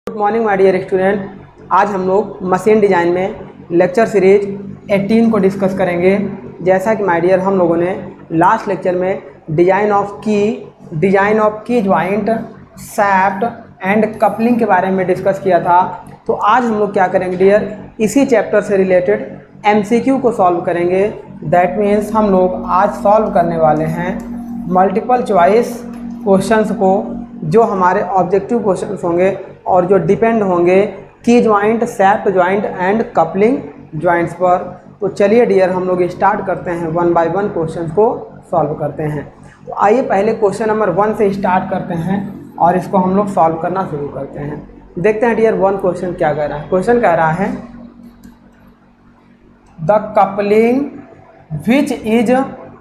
Good morning my dear student. आज हम लोग मशीन डिज़ाइन में लेक्चर सीरीज 18 को डिस्कस करेंगे। जैसा कि माय डियर हम लोगों ने लास्ट लेक्चर में डिज़ाइन ऑफ की ज्वाइंट, शैफ्ट एंड कपलिंग के बारे में डिस्कस किया था। तो आज हम लोग क्या करेंगे डियर, इसी चैप्टर से रिलेटेड MCQ को सॉल्व करेंगे। दैट मीन्स हम लोग आज सॉल्व करने वाले हैं मल्टीपल चॉइस क्वेश्चंस को, जो हमारे ऑब्जेक्टिव क्वेश्चंस होंगे और जो डिपेंड होंगे की joint, shaft joint and coupling joints पर। तो चलिए डियर हम लोग स्टार्ट करते हैं, वन बाय वन क्वेश्चंस को सॉल्व करते हैं। तो आइए पहले क्वेश्चन नंबर 1 से स्टार्ट करते हैं और इसको हम लोग सॉल्व करना शुरू करते हैं। देखते हैं डियर 1 क्वेश्चन क्या कह रहा है। क्वेश्चन कह रहा है the coupling which is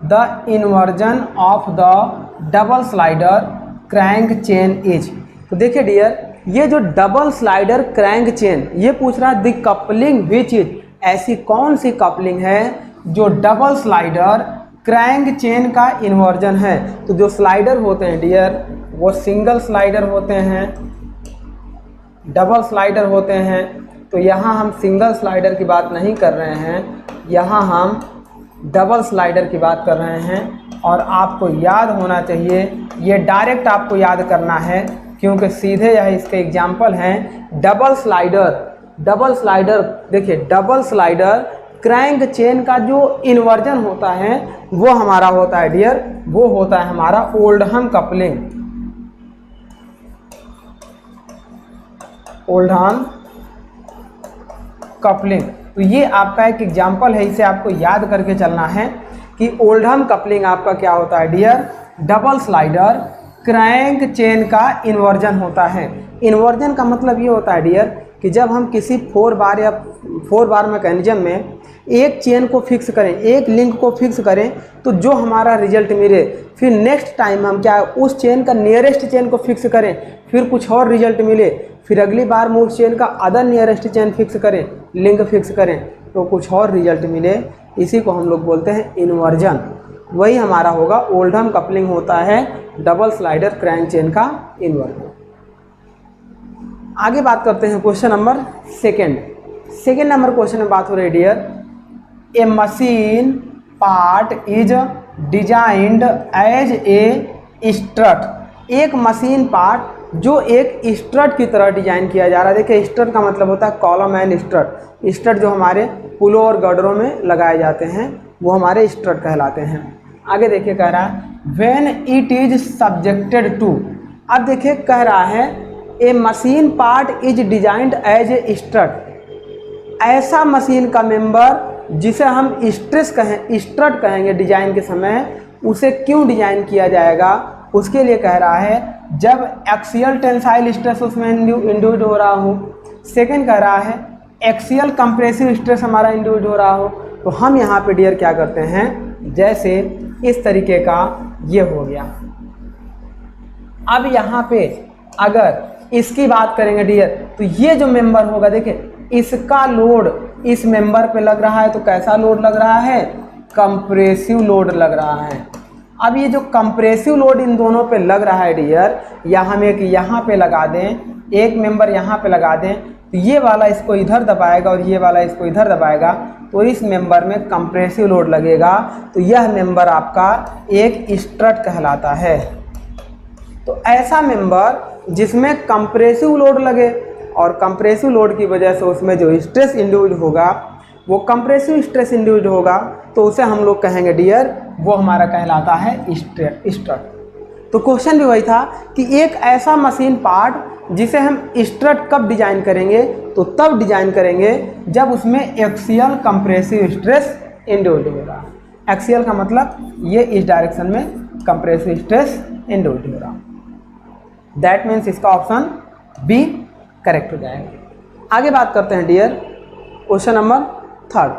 the inversion of the double slider crank chain is. तो देखिए डियर, ये जो डबल स्लाइडर क्रैंक चेन, ये पूछ रहा है द कपलिंग विच इज, ऐसी कौन सी कपलिंग है जो डबल स्लाइडर क्रैंक चेन का इन्वर्जन है। तो जो स्लाइडर होते हैं डियर, वो सिंगल स्लाइडर होते हैं, डबल स्लाइडर होते हैं। तो यहाँ हम सिंगल स्लाइडर की बात नहीं कर रहे हैं, यहाँ हम डबल स्लाइडर की बात कर रहे हैं। और आपको याद होना चाहिए, ये डायरेक्ट आपको याद करना है, क्योंकि सीधे यह इसके एग्जाम्पल हैं। डबल स्लाइडर देखिए, डबल स्लाइडर क्रैंक चेन का जो इन्वर्जन होता है वो हमारा होता है डियर, वो होता है हमारा ओल्डहम कपलिंग। ओल्डहम कपलिंग, तो ये आपका एक एग्जाम्पल है, इसे आपको याद करके चलना है कि ओल्डहम कपलिंग आपका क्या होता है dear, double slider crank chain का इन्वर्जन होता है। इन्वर्जन का मतलब ये होता है डियर कि जब हम किसी 4 बार मैकेनिज्म में एक चेन को फिक्स करें, एक लिंक को फिक्स करें, तो जो हमारा रिजल्ट मिले, फिर नेक्स्ट टाइम हम क्या उस चेन का नियरेस्ट चेन को फिक्स करें, फिर कुछ और रिजल्ट मिले, फिर अगली बार में उस चेन का अदर नियरेस्ट चेन फिक्स करें, लिंक फिक्स करें, तो कुछ और रिजल्ट मिले। इसी को हम लोग बोलते हैं इन्वर्जन। वही हमारा होगा ओल्डहम कपलिंग होता है, डबल स्लाइडर क्रैंक चेन का इन्वर्जन। आगे बात करते हैं question number second number question में बात हो रही है dear, a machine part is designed as a strut. एक मशीन पार्ट जो एक स्ट्रट की तरह डिजाइन किया जा रहा है। देखिए, स्ट्रट का मतलब होता है कॉलम एंड स्ट्रट। स्ट्रट जो हमारे पुलों और गर्डरों में लगाए जाते हैं वो हमारे स्ट्रट कहलाते हैं। आगे देखिए कह रहा है when it is subjected to. अब देखिए कह रहा है a machine part is designed as a strut. ऐसा मशीन का मेंबर जिसे हम स्ट्रट कहेंगे डिजाइन के समय, उसे क्यों डिजाइन किया जाएगा, उसके लिए कह रहा है जब एक्सियल टेंसाइल स्ट्रेस उसमें इंड्यूस्ड हो रहा हो। सेकंड कह रहा है एक्सियल कंप्रेसिव स्ट्रेस हमारा इंड्यूस्ड हो रहा हो। तो हम यहाँ पे डियर क्या करते हैं, जैसे इस तरीके का ये हो गया। अब यहाँ पे अगर इसकी बात करेंगे डियर, तो ये जो मेंबर होगा, देखिए इसका लोड इस मेंबर पे लग रहा है, तो कैसा लोड लग रहा है, कंप्रेसिव लोड लग रहा है। अब ये जो कंप्रेसिव लोड इन दोनों पे लग रहा है डियर, या हम एक यहाँ पे लगा दें, एक मेंबर यहाँ पे लगा दें, तो ये वाला इसको इधर दबाएगा और ये वाला इसको इधर दबाएगा, तो इस मेंबर में कंप्रेसिव लोड लगेगा। तो यह मेंबर आपका एक स्ट्रट कहलाता है। तो ऐसा मेंबर जिसमें कंप्रेसिव लोड लगे और कंप्रेसिव लोड की वजह से उसमें जो स्ट्रेस इंड्यूस्ड होगा वो कंप्रेसिव स्ट्रेस इंड्यूस्ड होगा, तो उसे हम लोग कहेंगे डियर, वो हमारा कहलाता है स्ट्रट। तो क्वेश्चन भी वही था कि एक ऐसा मशीन पार्ट जिसे हम स्ट्रट कब डिजाइन करेंगे, तो तब डिजाइन करेंगे जब उसमें एक्सियल कंप्रेसिव स्ट्रेस इंड्यूस्ड होगा। एक्सियल का मतलब ये इस डायरेक्शन में कंप्रेसिव स्ट्रेस इंड्यूस्ड होगा। दैट मीन्स इसका ऑप्शन बी करेक्ट हो जाएगा। आगे बात करते हैं डियर क्वेश्चन नंबर 3।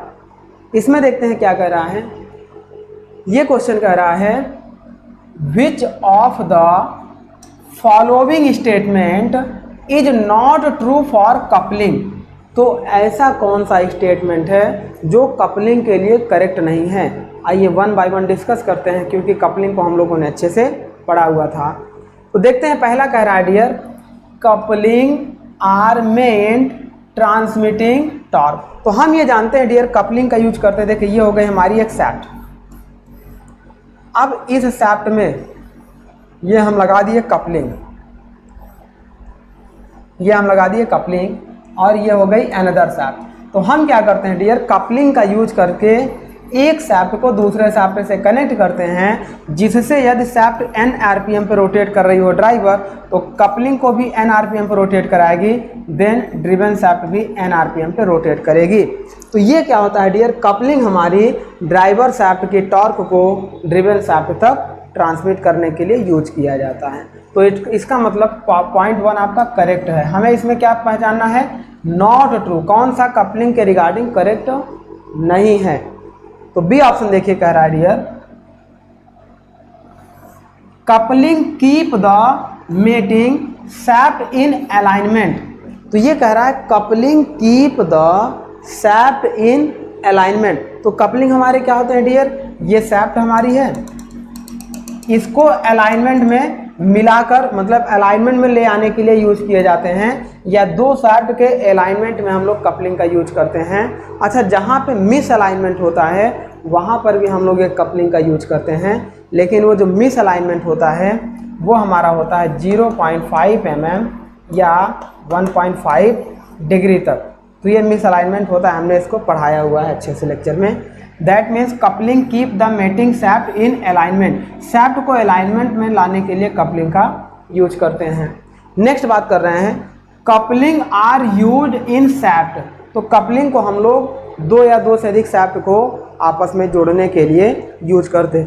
इसमें देखते हैं क्या कह रहा है। ये क्वेश्चन कह रहा है विच of the following statement is not true for coupling. तो ऐसा कौन सा स्टेटमेंट है जो कपलिंग के लिए करेक्ट नहीं है। आइए वन बाय वन डिस्कस करते हैं, क्योंकि कपलिंग को हम लोगों ने अच्छे से पढ़ा हुआ था। तो देखते हैं, पहला कह रहा है dear coupling are meant transmitting torque. तो हम ये जानते हैं डियर कपलिंग का यूज करते हैं। देखिए ये हो गई हमारी एक सैफ्ट। अब इस सैफ्ट में ये हम लगा दिए कपलिंग, ये हम लगा दिए कपलिंग, और ये हो गई अनदर सैफ्ट। तो हम क्या करते हैं डियर, कपलिंग का यूज करके एक सैफ्ट को दूसरे सैफ्ट से कनेक्ट करते हैं, जिससे यदि सैफ्ट n आरपीएम पर रोटेट कर रही हो ड्राइवर, तो कपलिंग को भी n आरपीएम पर रोटेट कराएगी, देन ड्रिवन सैफ्ट भी n आरपीएम पर रोटेट करेगी। तो ये क्या होता है डियर, कपलिंग हमारी ड्राइवर सैफ्ट के टॉर्क को ड्रिवन सैफ्ट तक ट्रांसमिट करने के लिए यूज किया जाता है। तो इसका मतलब पॉइंट 1 आपका करेक्ट है। हमें इसमें क्या पहचानना है, नॉट ट्रू, कौन सा कपलिंग के रिगार्डिंग करेक्ट नहीं है। तो बी ऑप्शन देखिए कह रहा है dear, coupling keep the mating shaft in alignment. तो ये कह रहा है coupling keep the shaft in alignment. तो कपलिंग हमारे क्या होते हैं डियर, ये सैफ्ट हमारी है, इसको अलाइनमेंट में मिलाकर, मतलब अलाइनमेंट में ले आने के लिए यूज किए जाते हैं, या दो सैफ्ट के अलाइनमेंट में हम लोग कपलिंग का यूज करते हैं। अच्छा, जहाँ पे मिस अलाइनमेंट होता है वहाँ पर भी हम लोग एक कपलिंग का यूज करते हैं, लेकिन वो जो मिस अलाइनमेंट होता है वो हमारा होता है 0.5 mm या 1.5 डिग्री तक। तो ये मिस अलाइनमेंट होता है, हमने इसको पढ़ाया हुआ है अच्छे से लेक्चर में। That means coupling keep the mating shaft in alignment. Shaft को अलाइनमेंट में लाने के लिए कपलिंग का यूज करते हैं। नेक्स्ट बात कर रहे हैं, coupling are use in shaft. तो कपलिंग को हम लोग दो या दो से अधिक सैफ्ट को आपस में जोड़ने के लिए यूज करते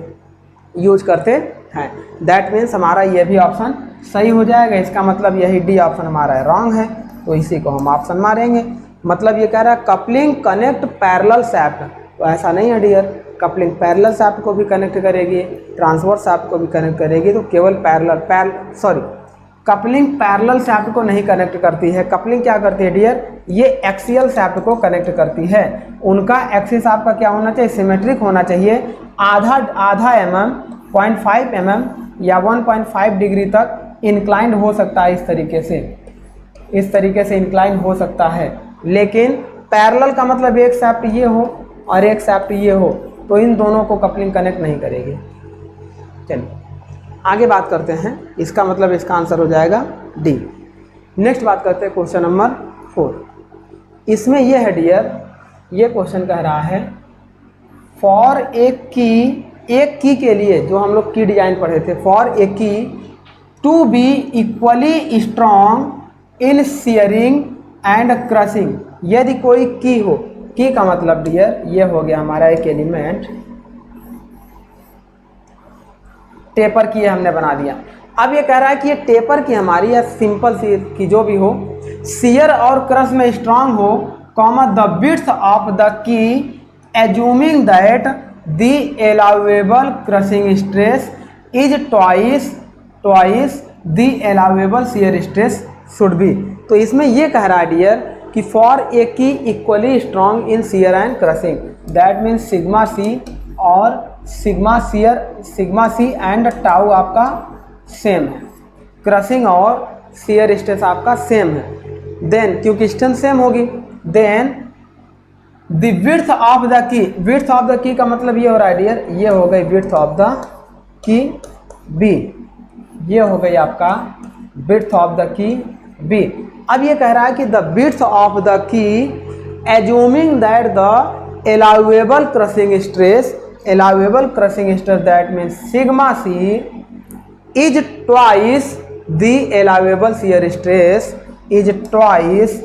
हैं। दैट मीन्स हमारा ये भी ऑप्शन सही हो जाएगा। इसका मतलब यही डी ऑप्शन हमारा रॉन्ग है, तो इसी को हम ऑप्शन मारेंगे। मतलब ये कह रहा है कपलिंग कनेक्ट पैरेलल सैफ्ट। तो ऐसा नहीं है डियर, कपलिंग पैरेलल सैफ्ट को भी कनेक्ट करेगी, ट्रांसवर्स सैफ्ट को भी कनेक्ट करेगी। तो केवल कपलिंग पैरेलल सैफ्ट को नहीं कनेक्ट करती है। कपलिंग क्या करती है डियर, ये एक्सियल सैफ्ट को कनेक्ट करती है। उनका एक्सिस आपका क्या होना चाहिए, सिमेट्रिक होना चाहिए। आधा mm, 0.5 mm या 1.5 डिग्री तक इंक्लाइंड हो सकता है। इस तरीके से इंक्लाइन हो सकता है। लेकिन पैरेलल का मतलब एक सैफ्ट ये हो और एक सैफ्ट ये हो, तो इन दोनों को कपलिंग कनेक्ट नहीं करेगी। चलिए आगे बात करते हैं। इसका मतलब इसका आंसर हो जाएगा डी। नेक्स्ट बात करते हैं क्वेश्चन नंबर 4। इसमें ये है डियर, ये क्वेश्चन कह रहा है फॉर एक की के लिए, जो हम लोग की डिजाइन पढ़े थे, for a key to be equally strong in shearing and crushing. यदि कोई की हो, की का मतलब डियर ये हो गया हमारा एक एलिमेंट, टेपर की हमने बना दिया। अब ये कह रहा है कि ये टेपर की हमारी या सिंपल सी की जो भी हो, शियर और क्रश में स्ट्रांग हो, comma the width of the key assuming that the allowable crushing stress is twice the allowable shear stress should be. तो इसमें ये कह रहा है डियर कि for a key equally strong in shear and crushing, that means sigma C और sigma C and tau आपका same है, क्रशिंग और शियर स्ट्रेस आपका सेम है। देन क्योंकि डिस्टेंस सेम होगी, then the width of the key, width of the key का मतलब ये हो रहा है डियर, ये हो गई width of the key B, ये हो गई आपका width of the key B. अब ये कह रहा है कि the width of the key assuming that the allowable crushing stress that means sigma C is twice the allowable shear stress is twice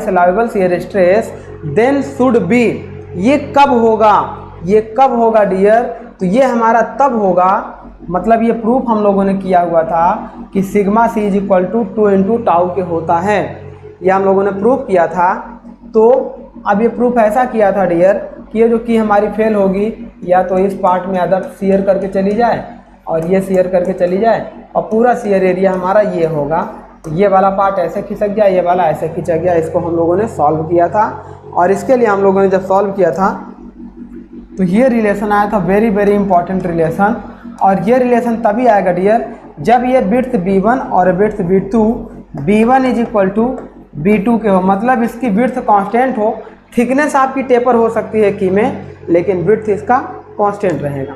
allowable shear stress, then should be. ये कब होगा dear, तो ये हमारा तब होगा, मतलब ये प्रूफ हम लोगों ने किया हुआ था कि sigma C is equal to 2 into tau के होता है, ये हम लोगों ने प्रूफ किया था। तो अब ये प्रूफ ऐसा किया था डियर कि ये जो की हमारी फेल होगी, या तो इस पार्ट में अदर शेयर करके चली जाए और ये शेयर करके चली जाए, और पूरा शेयर एरिया हमारा ये होगा, ये वाला पार्ट ऐसे खिसक गया, ये वाला ऐसे खिंचक गया। इसको हम लोगों ने सॉल्व किया था, और इसके लिए हम लोगों ने जब सॉल्व किया था तो ये रिलेशन आया था, वेरी वेरी इंपॉर्टेंट रिलेशन। और ये रिलेशन तभी आएगा डियर जब ये विड्थ B1 और width B2 B1 is equal to B2 के हो, मतलब इसकी विड्थ कांस्टेंट हो। थिकनेस आपकी टेपर हो सकती है की में, लेकिन विड्थ इसका कांस्टेंट रहेगा।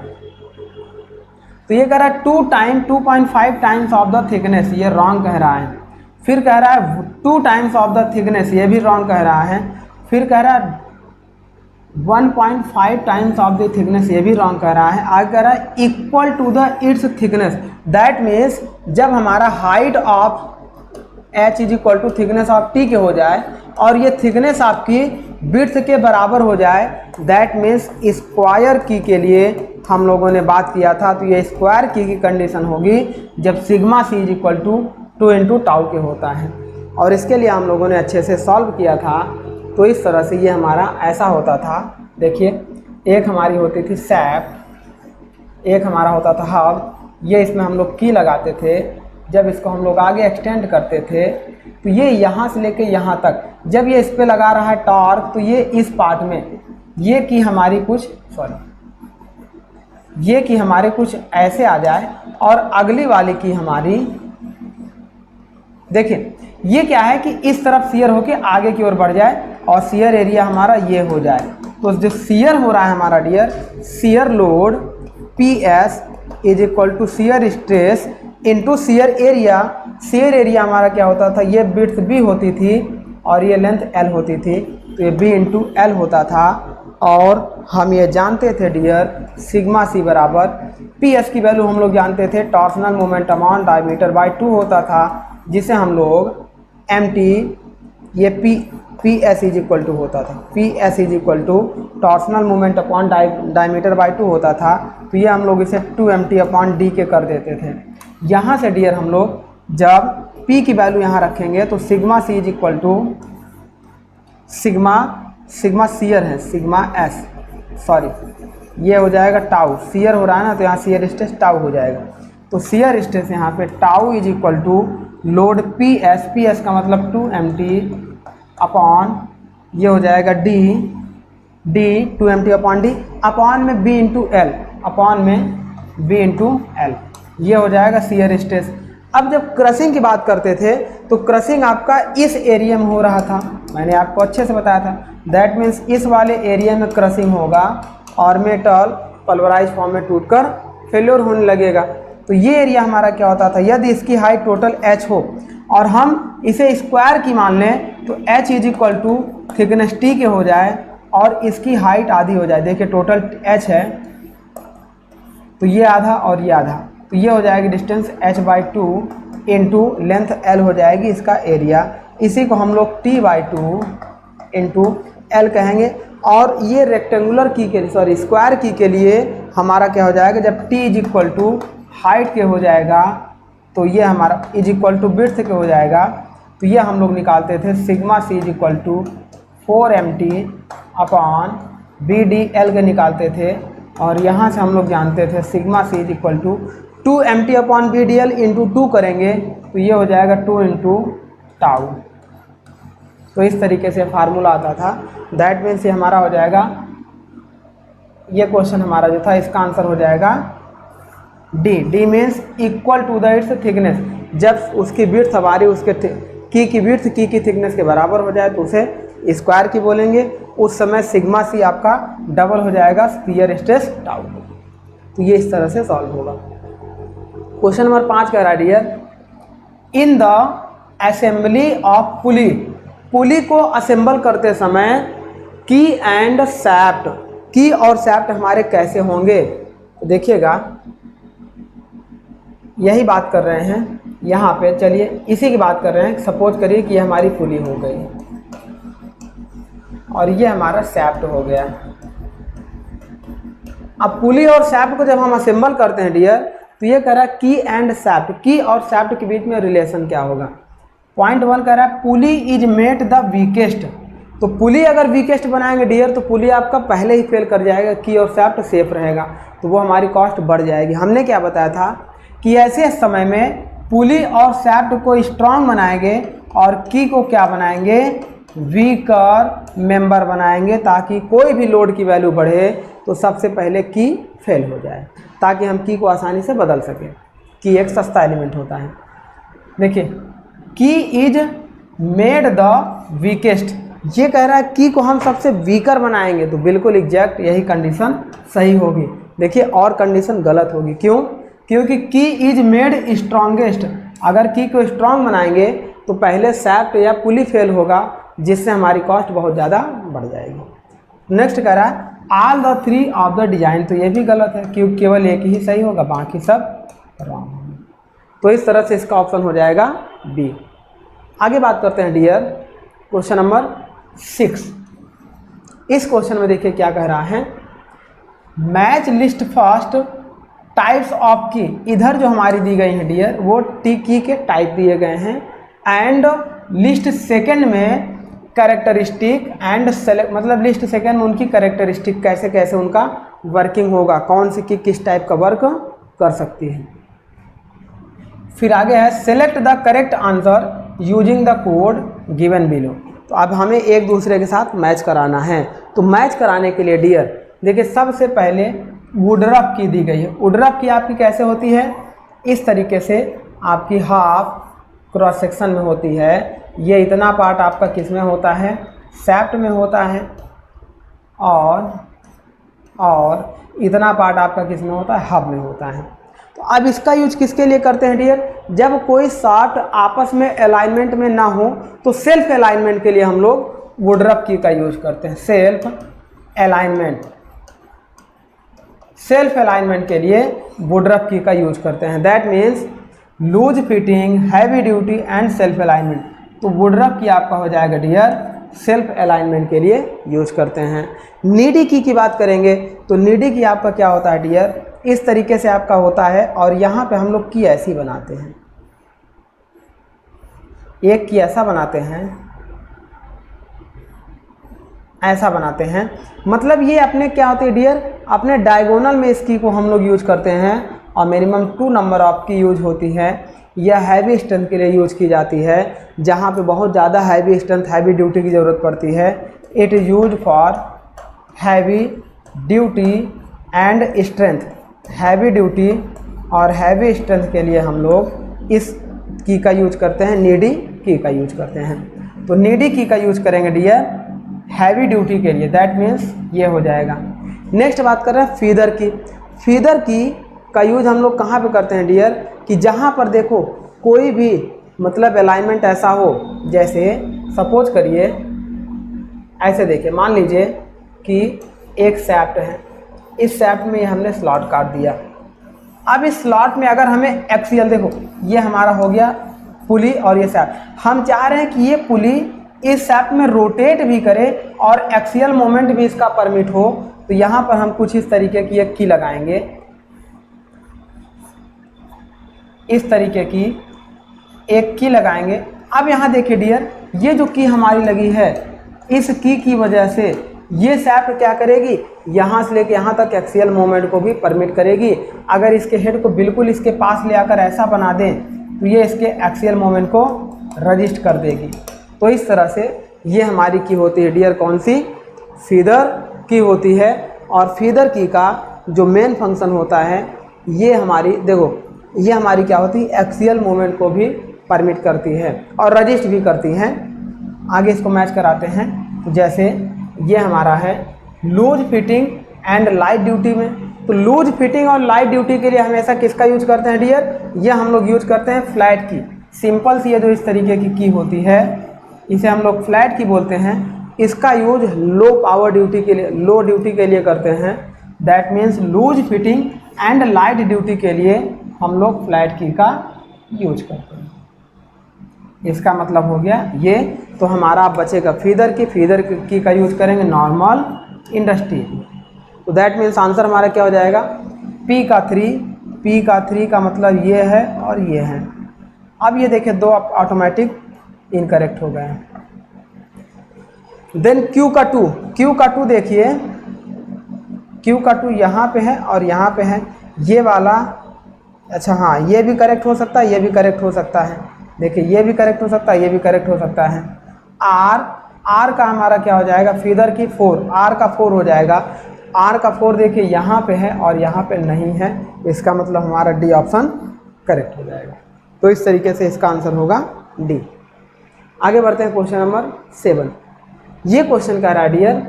तो ये कह रहा है 2.5 टाइम्स ऑफ द थिकनेस, ये रॉन्ग कह रहा है। फिर कह रहा है 2 टाइम्स ऑफ द थिकनेस, ये भी रॉन्ग कह रहा है। फिर कह रहा है 1.5 टाइम्स ऑफ द थिकनेस, ये भी रॉन्ग कह रहा है। आगे कह रहा है equal to the its thickness, that means जब हमारा height of h is equal to thickness of t के हो जाए और ये थिकनेस आपकी विड्थ के बराबर हो जाए, दैट मीन्स स्क्वायर की के लिए हम लोगों ने बात किया था। तो ये स्क्वायर की कंडीशन होगी जब sigma c is equal to 2 into tau के होता है। और इसके लिए हम लोगों ने अच्छे से सॉल्व किया था। तो इस तरह से ये हमारा ऐसा होता था। देखिए, एक हमारी होती थी सैप, एक हमारा होता था हब। ये इसमें हम लोग की लगाते थे। जब इसको हम लोग आगे एक्सटेंड करते थे तो ये यहाँ से लेके यहाँ तक, जब ये इस पे लगा रहा है टॉर्क, तो ये इस पार्ट में ये की हमारी कुछ ये की हमारे कुछ ऐसे आ जाए और अगली वाली की हमारी, देखिए ये क्या है कि इस तरफ शियर होके आगे की ओर बढ़ जाए और शियर एरिया हमारा ये हो जाए। तो जो शियर हो रहा है हमारा dear, shear load PS is equal to shear stress into shear area. Shear area हमारा क्या होता था, ये विड्थ B होती थी और ये लेंथ L होती थी, तो ये B इंटू L होता था। और हम ये जानते थे डियर सिग्मा C बराबर PS की वैल्यू हम लोग जानते थे torsional moment upon diameter by 2 होता था, जिसे हम लोग MT ये PS इज इक्वल टू होता था, PS is equal to torsional moment upon diameter by 2 होता था। तो ये हम लोग इसे 2MT अपॉन D के कर देते थे। यहाँ से डियर हम लोग जब P की वैल्यू यहाँ रखेंगे तो sigma C is equal to sigma shear है, सिग्मा S, सॉरी ये हो जाएगा टाउ, शियर हो रहा है ना, तो यहाँ शियर स्ट्रेस टाउ हो जाएगा। तो शियर स्ट्रेस यहाँ पे tau is equal to load PS का मतलब 2MT अपॉन ये हो जाएगा D 2MT upon D upon में B इंटू L, अपॉन में B इंटू L, ये हो जाएगा शियर स्ट्रेस। अब जब क्रशिंग की बात करते थे तो क्रशिंग आपका इस एरिया में हो रहा था, मैंने आपको अच्छे से बताया था। दैट मीन्स इस वाले एरिया में क्रशिंग होगा और मेटल पल्वराइज फॉर्म में टूटकर फेल्योर होने लगेगा। तो ये एरिया हमारा क्या होता था, यदि इसकी हाइट टोटल h हो और हम इसे स्क्वायर की मान लें तो h is equal to thickness t के हो जाए और इसकी हाइट आधी हो जाए। देखिए टोटल h है तो ये आधा और ये आधा, तो ये हो जाएगी distance h/2 into length L हो जाएगी इसका एरिया। इसी को हम लोग T/2 इंटू L कहेंगे। और ये रेक्टेंगुलर की के सॉरी स्क्वायर की के लिए हमारा क्या हो जाएगा, जब T is equal to height के हो जाएगा तो ये हमारा इज इक्वल टू विड्थ के हो जाएगा। तो ये हम लोग निकालते थे sigma C is equal to 4MT upon BDL के निकालते थे। और यहाँ से हम लोग जानते थे sigma C is equal to 2MT upon BDL into 2 करेंगे तो ये हो जाएगा 2 इंटू टाउ। तो इस तरीके से फार्मूला आता था। दैट मीन्स ये हमारा हो जाएगा, ये क्वेश्चन हमारा जो था इसका आंसर हो जाएगा D means equal to the its thickness. जब उसकी विड्थ हमारी उसके की विड्थ की थिकनेस के बराबर हो जाए तो उसे स्क्वायर की बोलेंगे। उस समय सिग्मा C आपका डबल हो जाएगा शियर स्ट्रेस टाउ। तो ये इस तरह से सॉल्व होगा। क्वेश्चन नंबर 5 कह रहा है dear, in the assembly of pulley को असेंबल करते समय की एंड सैफ्ट, की और सैफ्ट हमारे कैसे होंगे। तो देखिएगा यही बात कर रहे हैं यहाँ पे, चलिए इसी की बात कर रहे हैं। सपोज करिए कि ये हमारी पुली हो गई और ये हमारा सैफ्ट हो गया। अब पुली और सैफ्ट को जब हम असेंबल करते हैं डियर तो ये कह रहा है की एंड सैफ्ट, की और सैफ्ट के बीच में रिलेशन क्या होगा। पॉइंट 1 कह रहा है pulley is made the weakest. तो पुली अगर वीकेस्ट बनाएंगे डियर तो पुली आपका पहले ही फेल कर जाएगा, की और सैफ्ट सेफ रहेगा, तो वो हमारी कॉस्ट बढ़ जाएगी। हमने क्या बताया था कि ऐसे समय में पुली और सैफ्ट को स्ट्रांग बनाएंगे और की को क्या बनाएंगे, वीकर मेंबर बनाएंगे, ताकि कोई भी लोड की वैल्यू बढ़े तो सबसे पहले की फेल हो जाए, ताकि हम की को आसानी से बदल सकें। की एक सस्ता एलिमेंट होता है। देखिए की इज मेड द वीकेस्ट, ये कह रहा है की को हम सबसे वीकर बनाएंगे, तो बिल्कुल एग्जैक्ट यही कंडीशन सही होगी। देखिए और कंडीशन गलत होगी, क्यों? क्योंकि की इज मेड स्ट्रॉन्गेस्ट, अगर की को स्ट्रॉन्ग बनाएंगे तो पहले सैफ्ट या पुली फेल होगा, जिससे हमारी कॉस्ट बहुत ज़्यादा बढ़ जाएगी। नेक्स्ट कह रहा है all the three of the design, तो ये भी गलत है क्योंकि केवल एक ही सही होगा, बाकी सब रॉन्ग होंगे। तो इस तरह से इसका ऑप्शन हो जाएगा बी। आगे बात करते हैं डियर क्वेश्चन नंबर 6। इस क्वेश्चन में देखिए क्या कह रहा है, match list first types of की, इधर जो हमारी दी गई है डियर वो टी की के टाइप दिए गए हैं, एंड लिस्ट सेकंड में कैरेक्टरिस्टिक एंड सेलेक्ट, मतलब लिस्ट सेकंड में उनकी कैरेक्टरिस्टिक कैसे कैसे उनका वर्किंग होगा, कौन सी की किस टाइप का वर्क कर सकती है। फिर आगे है select the correct answer using the code given below, तो अब हमें एक दूसरे के साथ मैच कराना है। तो मैच कराने के लिए डियर देखिए सबसे पहले वुडरफ की दी गई है। वुडरफ की आपकी कैसे होती है, इस तरीके से आपकी हाफ क्रॉस सेक्शन में होती है, ये इतना पार्ट आपका किस में होता है, सैफ्ट में होता है, और इतना पार्ट आपका किस में होता है, हब में होता है। तो अब इसका यूज किसके लिए करते हैं डियर, जब कोई शाफ्ट आपस में अलाइनमेंट में ना हो तो सेल्फ अलाइनमेंट के लिए हम लोग वुडरफ की का यूज करते हैं। सेल्फ अलाइनमेंट के लिए वुडरफ की का यूज करते हैं। That means loose fitting, heavy duty and self alignment. तो वुडरफ की आपका हो जाएगा डियर सेल्फ अलाइनमेंट के लिए यूज करते हैं। नीडी की बात करेंगे तो नीडी की आपका क्या होता है डियर, इस तरीके से आपका होता है, और यहाँ पे हम लोग की ऐसी बनाते हैं, एक की ऐसा बनाते हैं, ऐसा बनाते हैं, मतलब ये अपने क्या होती है डियर, अपने डायगोनल में इस की को हम लोग यूज करते हैं, और मिनिमम 2 नंबर ऑफ की यूज होती है। यह हैवी स्ट्रेंथ के लिए यूज की जाती है, जहाँ पे बहुत ज़्यादा हैवी स्ट्रेंथ, हैवी ड्यूटी की ज़रूरत पड़ती है। It is use for heavy duty and strength, heavy duty और हैवी स्ट्रेंथ के लिए हम लोग इस की का यूज करते हैं, नीडी की का यूज करते हैं। तो नीडी की का यूज करेंगे डियर हैवी ड्यूटी के लिए, दैट मीन्स ये हो जाएगा। नेक्स्ट बात कर रहे हैं फीदर की। फीदर की का यूज हम लोग कहाँ पे करते हैं डियर, कि जहाँ पर देखो कोई भी मतलब अलाइनमेंट ऐसा हो, जैसे सपोज करिए ऐसे देखिए, मान लीजिए कि एक सैफ्ट है, इस सैफ्ट में हमने स्लॉट काट दिया। अब इस स्लॉट में अगर हमें एक्सियल, देखो ये हमारा हो गया पुली और ये सैफ्ट, हम चाह रहे हैं कि ये पुली इस सैफ्ट में रोटेट भी करे और एक्सियल मोमेंट भी इसका परमिट हो, तो यहाँ पर हम कुछ इस तरीके की एक की लगाएंगे, इस तरीके की एक की लगाएंगे। अब यहाँ देखिए डियर, ये जो की हमारी लगी है, इस की वजह से ये सैफ्ट क्या करेगी, यहाँ से लेके यहाँ तक एक्सियल मोमेंट को भी परमिट करेगी। अगर इसके हेड को बिल्कुल इसके पास ले आकर ऐसा बना दें तो ये इसके एक्सियल मोमेंट को रजिस्ट कर देगी। तो इस तरह से ये हमारी की होती है डियर, कौन सी, फीदर की होती है। और फीदर की का जो मेन फंक्शन होता है, ये हमारी देखो, ये हमारी क्या होती है, एक्सियल मोमेंट को भी परमिट करती है और रजिस्ट भी करती हैं। आगे इसको मैच कराते हैं, तो जैसे ये हमारा है loose fitting and light duty में, तो लूज फिटिंग और लाइट ड्यूटी के लिए हमेशा किसका यूज करते हैं डियर, ये हम लोग यूज करते हैं फ्लैट की। सिंपल सी ये जो इस तरीके की होती है, इसे हम लोग फ्लैट की बोलते हैं। इसका यूज लो पावर ड्यूटी के लिए, लो ड्यूटी के लिए करते हैं। That means loose fitting and light duty के लिए हम लोग फ्लैट की का यूज करते हैं। इसका मतलब हो गया ये। तो हमारा अब बचेगा फीदर की का यूज करेंगे नॉर्मल इंडस्ट्री। तो दैट मीन्स आंसर हमारा क्या हो जाएगा, P का 3 का मतलब ये है और ये है। अब ये देखिए दो ऑटोमेटिक इनकरेक्ट हो गए हैं। देन Q का 2 देखिए, Q का 2 यहाँ पे है और यहाँ पे है, ये वाला, अच्छा हाँ ये भी करेक्ट हो सकता है, ये भी करेक्ट हो सकता है। देखिए ये भी करेक्ट हो सकता है, ये भी करेक्ट हो सकता है। R का हमारा क्या हो जाएगा, फीदर की 4, R का 4 हो जाएगा। R का 4 देखिए यहाँ पे है और यहाँ पे नहीं है, इसका मतलब हमारा D ऑप्शन करेक्ट हो जाएगा। तो इस तरीके से इसका आंसर होगा डी। आगे बढ़ते हैं क्वेश्चन नंबर 7। ये क्वेश्चन कह रहा है dear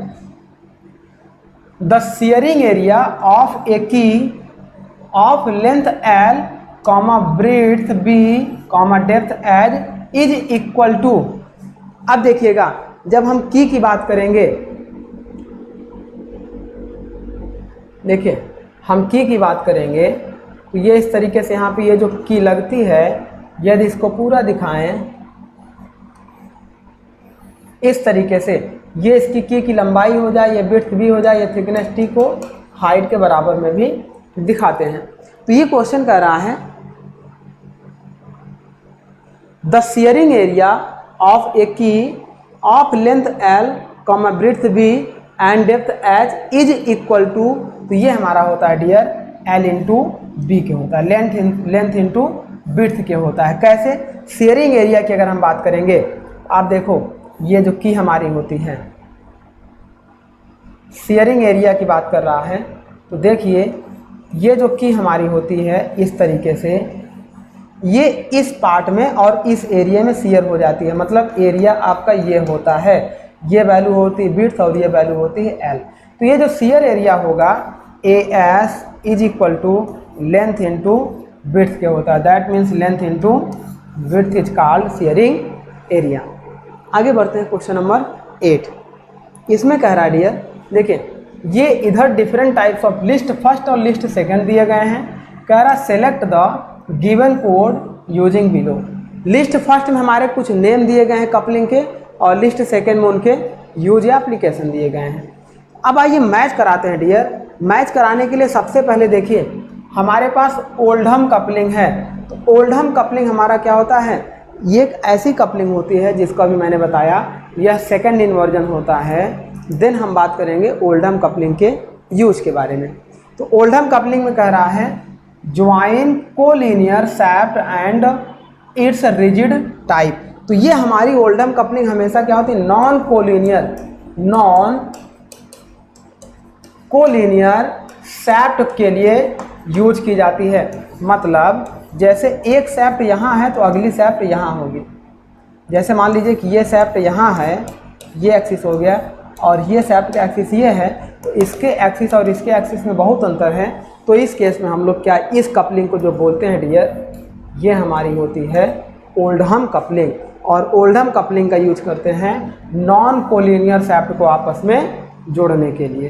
the shearing area of a key of length L comma breadth B comma depth as is equal to. अब देखिएगा जब हम की बात करेंगे, देखिए हम की बात करेंगे तो ये इस तरीके से यहाँ पे ये जो की लगती है, यदि इसको पूरा दिखाएं इस तरीके से, ये इसकी की लंबाई हो जाए, ये विड्थ भी हो जाए, ये थिकनेस टी को हाइट के बराबर में भी दिखाते हैं। तो ये क्वेश्चन कह रहा है the shearing area of a key of length L comma breadth B and depth H is equal to. तो ये हमारा होता है डियर एल इंटू बी के होता है, लेंथ इंटू ब्रेड्थ के होता है। कैसे? शेयरिंग एरिया की अगर हम बात करेंगे, आप देखो ये जो की हमारी होती है, शेयरिंग एरिया की बात कर रहा है, तो देखिए ये जो की हमारी होती है इस तरीके से, ये इस पार्ट में और इस एरिया में शेयर हो जाती है। मतलब एरिया आपका ये होता है, ये वैल्यू होती है विड्थ और ये वैल्यू होती है एल। तो ये जो शेयर एरिया होगा A S is equal to length into width के होता है। That means length into width is called shearing area. आगे बढ़ते हैं क्वेश्चन नंबर 8। इसमें कह रहा है डियर देखिए ये इधर different types of list first और लिस्ट सेकंड दिए गए हैं। कह रहा select the given code using below. List first में हमारे कुछ नेम दिए गए हैं कपलिंग के, और लिस्ट सेकंड में उनके यूज या एप्लीकेशन दिए गए हैं। अब आइए मैच कराते हैं डियर। मैच कराने के लिए सबसे पहले देखिए हमारे पास ओल्डहम कपलिंग है। तो ओल्डहम कपलिंग हमारा क्या होता है, ये एक ऐसी कपलिंग होती है जिसको अभी मैंने बताया, यह सेकंड इन्वर्जन होता है। देन हम बात करेंगे ओल्डहम कपलिंग के यूज के बारे में। तो ओल्डहम कपलिंग में कह रहा है join collinear shaft and it's rigid type. तो ये हमारी ओल्डहम कपलिंग हमेशा क्या होती है, नॉन कोलिनियर सैफ्ट के लिए यूज की जाती है। मतलब जैसे एक सैफ्ट यहाँ है तो अगली सैफ्ट यहाँ होगी। जैसे मान लीजिए कि ये सैफ्ट यहाँ है, ये एक्सिस हो गया, और ये सैफ्ट का एक्सिस ये है, तो इसके एक्सिस और इसके एक्सिस में बहुत अंतर है। तो इस केस में हम लोग क्या इस कपलिंग को जो बोलते हैं डियर, ये हमारी होती है ओल्डहम कपलिंग। और ओल्डहम कपलिंग का यूज करते हैं नॉन कोलिनियर सैफ्ट को आपस में जोड़ने के लिए।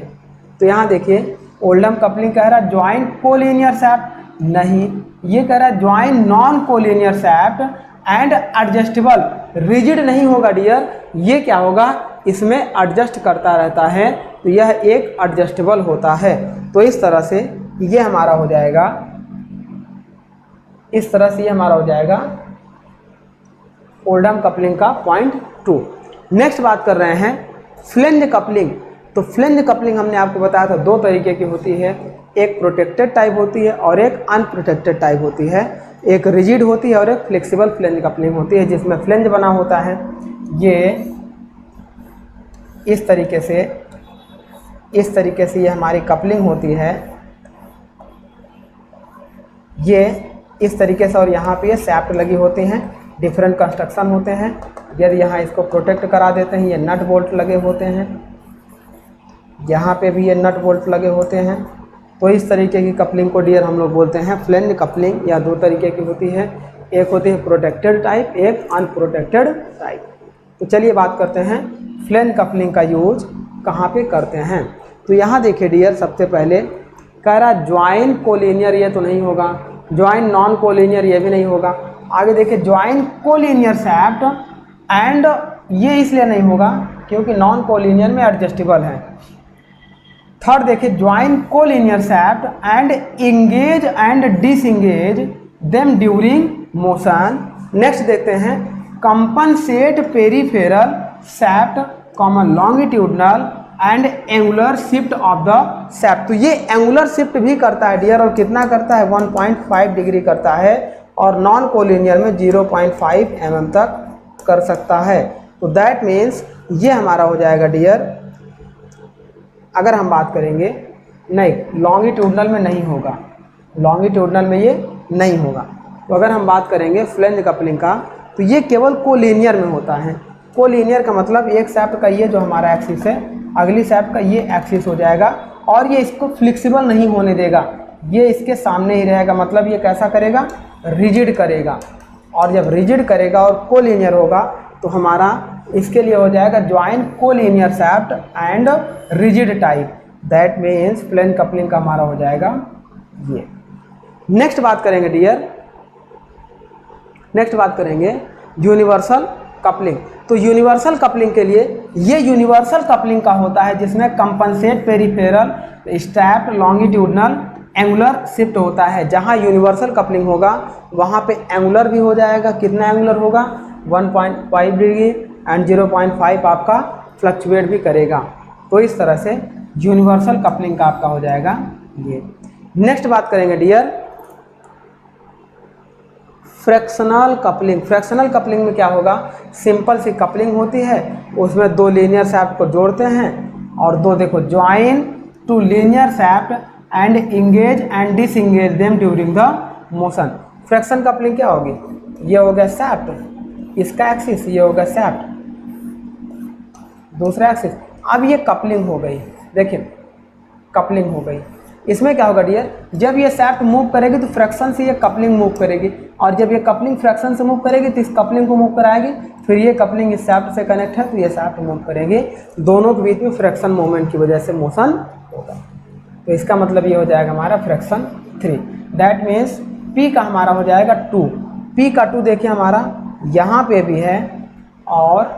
तो यहाँ देखिए ओल्डहम कपलिंग कह रहा है ज्वाइन कोलिनियर सैफ्ट, नहीं, ये कह रहा है join non collinear shaft and adjustable. Rigid नहीं होगा डियर, ये क्या होगा, इसमें एडजस्ट करता रहता है, तो यह एक एडजस्टेबल होता है। तो इस तरह से ये हमारा हो जाएगा, इस तरह से ये हमारा हो जाएगा ओल्डहम कपलिंग का पॉइंट 2। नेक्स्ट बात कर रहे हैं फ्लेंज कपलिंग। तो फ्लेंज कपलिंग हमने आपको बताया था दो तरीके की होती है, एक प्रोटेक्टेड टाइप होती है और एक अनप्रोटेक्टेड टाइप होती है। एक रिजिड होती है और एक फ्लेक्सिबल फ्लेंज कपलिंग होती है, जिसमें फ्लेंज बना होता है ये इस तरीके से ये हमारी कपलिंग होती है, ये इस तरीके से, और यहाँ पे ये सैफ्ट लगी होती हैं, डिफरेंट कंस्ट्रक्शन होते हैं। यदि यहाँ इसको प्रोटेक्ट करा देते हैं, ये नट बोल्ट लगे होते हैं, यहाँ पे भी ये नट बोल्ट लगे होते हैं। तो इस तरीके की कपलिंग को डियर हम लोग बोलते हैं फ्लेंज कपलिंग। या दो तरीके की होती है, एक होती है प्रोटेक्टेड टाइप, एक अनप्रोटेक्टेड टाइप। तो चलिए बात करते हैं फ्लेंज कपलिंग का यूज कहाँ पे करते हैं। तो यहाँ देखिए डियर सबसे पहले कह रहा ज्वाइन कोलिनियर, ये तो नहीं होगा, ज्वाइन नॉन कोलिनियर ये भी नहीं होगा। आगे देखिए ज्वाइन कोलिनियर सैफ्ट एंड, ये इसलिए नहीं होगा क्योंकि नॉन कोलिनियर में एडजस्टेबल है। थर्ड देखिए join collinear shaft and engage and disengage them during motion. Next देखते हैं compensate peripheral shaft common longitudinal and angular shift of the shaft. तो ये एंगुलर शिफ्ट भी करता है डियर, और कितना करता है 1.5 डिग्री करता है, और नॉन कोलिनियर में 0.5 mm तक कर सकता है। तो दैट मीन्स ये हमारा हो जाएगा डियर, अगर हम बात करेंगे नहीं लॉन्गिट्यूडनल में नहीं होगा, लॉन्गिट्यूडनल में ये नहीं होगा। तो अगर हम बात करेंगे फ्लेंज कपलिंग का, तो ये केवल कोलिनियर में होता है। कोलिनियर का मतलब एक शाफ्ट का ये जो हमारा एक्सिस है, अगली शाफ्ट का ये एक्सिस हो जाएगा और ये इसको फ्लेक्सिबल नहीं होने देगा, ये इसके सामने ही रहेगा। मतलब ये कैसा करेगा, रिजिड करेगा। और जब रिजिड करेगा और कोलिनियर होगा तो हमारा इसके लिए हो जाएगा join collinear shaft and rigid type, that means plain coupling का हमारा हो जाएगा ये। नेक्स्ट बात करेंगे डियर, नेक्स्ट बात करेंगे यूनिवर्सल कपलिंग। तो यूनिवर्सल कपलिंग के लिए ये यूनिवर्सल कपलिंग का होता है जिसमें compensate peripheral strapped longitudinal angular shift होता है। जहाँ यूनिवर्सल कपलिंग होगा वहाँ पे एंगुलर भी हो जाएगा। कितना एंगुलर होगा, 1.5 डिग्री एंड 0.5 आपका फ्लक्चुएट भी करेगा। तो इस तरह से यूनिवर्सल कपलिंग का आपका हो जाएगा ये। नेक्स्ट बात करेंगे dear frictional coupling. Frictional coupling में क्या होगा, सिंपल सी कपलिंग होती है, उसमें दो लीनियर शाफ्ट को जोड़ते हैं और दो देखो join two linear shaft and engage and disengage them during the motion. Friction coupling क्या होगी, ये हो गया शाफ्ट, इसका एक्सिस, ये होगा शाफ्ट, दूसरा एक्सिस। अब ये कपलिंग हो गई, देखिए कपलिंग हो गई। इसमें क्या होगा डियर, जब ये शाफ्ट मूव करेगी तो फ्रैक्शन से ये कपलिंग मूव करेगी, और जब ये कपलिंग फ्रैक्शन से मूव करेगी तो इस कपलिंग को मूव कराएगी, फिर ये कपलिंग इस शाफ्ट से कनेक्ट है तो ये शाफ्ट मूव करेंगे। दोनों के बीच में फ्रैक्शन मूवमेंट की वजह से मोशन होगा। तो इसका मतलब ये हो जाएगा हमारा फ्रैक्शन 3, दैट मीन्स पी का हमारा हो जाएगा 2। पी का 2 देखिए हमारा यहाँ पे भी है और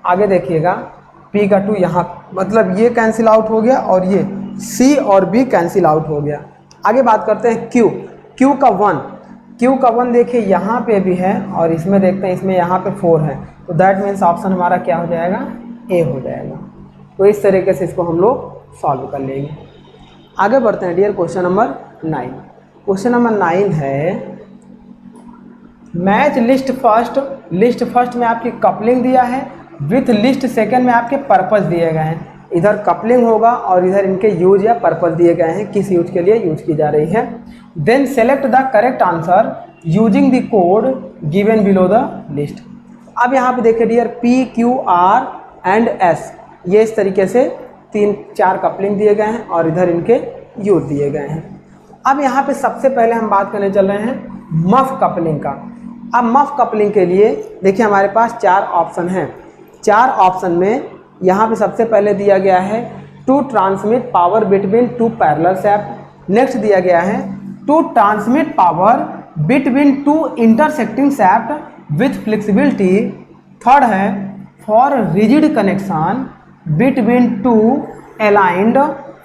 आगे देखिएगा पी का 2 यहाँ, मतलब ये कैंसिल आउट हो गया और ये सी और बी कैंसिल आउट हो गया। आगे बात करते हैं क्यू। क्यू का 1, क्यू का 1 देखिए यहाँ पे भी है और इसमें देखते हैं इसमें यहाँ पे 4 है, तो दैट मीन्स ऑप्शन हमारा क्या हो जाएगा, ए हो जाएगा। तो इस तरीके से इसको हम लोग सॉल्व कर लेंगे। आगे बढ़ते हैं dear question number 9। Question number 9 है match list first. List first में आपकी कपलिंग दिया है, विथ लिस्ट सेकेंड में आपके पर्पस दिए गए हैं। इधर कपलिंग होगा और इधर इनके यूज या पर्पस दिए गए हैं, किस यूज के लिए यूज की जा रही है। Then select the correct answer using the code given below the list. अब यहाँ पे देखिए dear P Q R and S, ये इस तरीके से 3-4 कपलिंग दिए गए हैं और इधर इनके यूज दिए गए हैं। अब यहाँ पे सबसे पहले हम बात करने चल रहे हैं मफ कपलिंग का। अब मफ कपलिंग के लिए देखिए हमारे पास 4 ऑप्शन हैं। 4 ऑप्शन में यहाँ पे सबसे पहले दिया गया है to transmit power between 2 parallel shaft. Next दिया गया है to transmit power between 2 intersecting shaft with flexibility. Third है for rigid connection between 2 aligned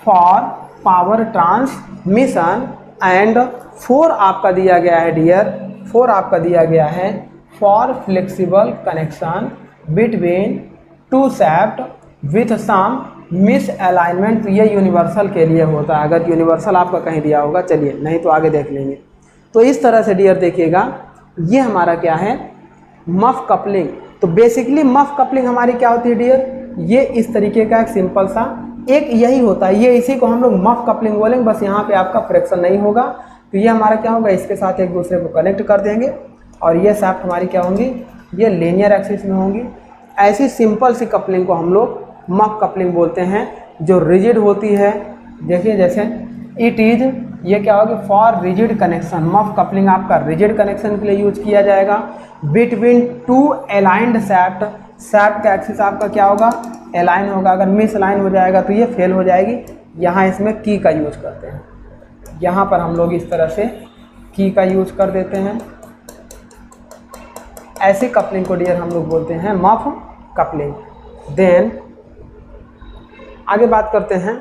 for power transmission. And 4 आपका दिया गया है डियर, 4 आपका दिया गया है for flexible connection between 2 shaft with some misalignment. तो ये यूनिवर्सल के लिए होता है, अगर यूनिवर्सल आपका कहीं दिया होगा, चलिए नहीं तो आगे देख लेंगे। तो इस तरह से डियर देखिएगा ये हमारा क्या है मफ कपलिंग। तो बेसिकली मफ कपलिंग हमारी क्या होती है डियर, ये इस तरीके का एक सिंपल सा एक यही होता है, ये इसी को हम लोग मफ कपलिंग बोलेंगे। बस यहाँ पे आपका फ्रैक्शन नहीं होगा, तो ये हमारा क्या होगा, इसके साथ एक दूसरे को कनेक्ट कर देंगे और ये शाफ्ट हमारी क्या होंगी, ये लीनियर एक्सिस में होंगी। ऐसी सिंपल सी कपलिंग को हम लोग मफ कपलिंग बोलते हैं, जो रिजिड होती है। देखिए जैसे इट इज, ये क्या होगी for rigid connection. Muff coupling आपका रिजिड कनेक्शन के लिए यूज किया जाएगा। बिटवीन 2 अलाइंड शाफ्ट, शाफ्ट का एक्सिस आपका क्या होगा, अलाइन होगा। अगर मिस अलाइन हो जाएगा तो ये फेल हो जाएगी। यहाँ इसमें की का यूज करते हैं, यहाँ पर हम लोग इस तरह से की का यूज कर देते हैं। ऐसी कपलिंग को डियर हम लोग बोलते हैं मफ कपलिंग। देन आगे बात करते हैं,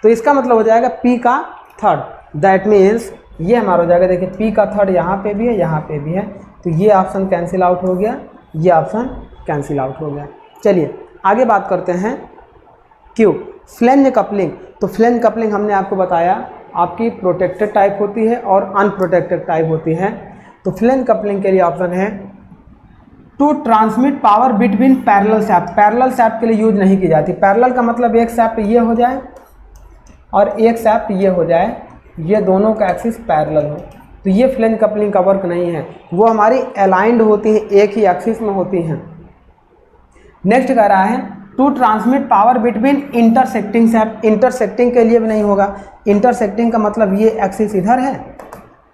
तो इसका मतलब हो जाएगा पी का थर्ड, दैट मीन्स ये हमारा हो जाएगा। देखिए पी का थर्ड यहाँ पे भी है, यहाँ पे भी है, तो ये ऑप्शन कैंसिल आउट हो गया, ये ऑप्शन कैंसिल आउट हो गया। चलिए आगे बात करते हैं क्यू फ्लेंज कपलिंग। तो फ्लेंज कपलिंग हमने आपको बताया आपकी प्रोटेक्टेड टाइप होती है और अनप्रोटेक्टेड टाइप होती है। तो फ्लेंज कपलिंग के लिए ऑप्शन है to transmit power between parallel shaft. Parallel shaft के लिए यूज नहीं की जाती। पैरेलल का मतलब एक शाफ्ट ये हो जाए और एक शाफ्ट ये हो जाए, ये दोनों का एक्सिस पैरेलल हो, तो ये फ्लेंज कपलिंग का वर्क नहीं है, वो हमारी अलाइंड होती है, एक ही एक्सिस में होती हैं। नेक्स्ट कह रहा है to transmit power between intersecting shaft. Intersecting के लिए भी नहीं होगा, इंटरसेक्टिंग का मतलब ये एक्सिस इधर है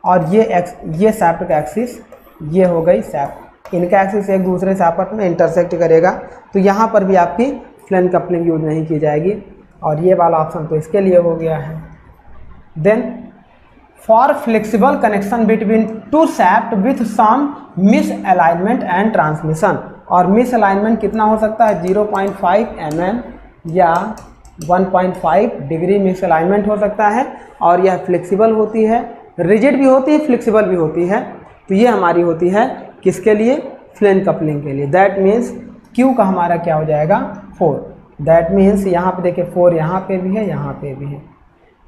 और ये सैफ्ट का एक्सिस ये हो गई सैफ्ट, इनका एक्सिस एक दूसरे से आपस में इंटरसेक्ट करेगा, तो यहाँ पर भी आपकी फ्लेंज कपलिंग यूज नहीं की जाएगी। और ये वाला ऑप्शन तो इसके लिए हो गया है। Then for flexible connection between two shaft with some misalignment and transmission, और मिस अलाइनमेंट कितना हो सकता है 0.5 mm या 1.5 डिग्री मिस अलाइनमेंट हो सकता है, और यह फ्लेक्सिबल होती है, रिजिड भी होती है, फ्लेक्सिबल भी होती है। तो ये हमारी होती है किसके लिए, फ्लेंज कपलिंग के लिए। दैट मीन्स Q का हमारा क्या हो जाएगा 4। दैट मीन्स यहाँ पे देखिए 4 यहाँ पे भी है, यहाँ पे भी है,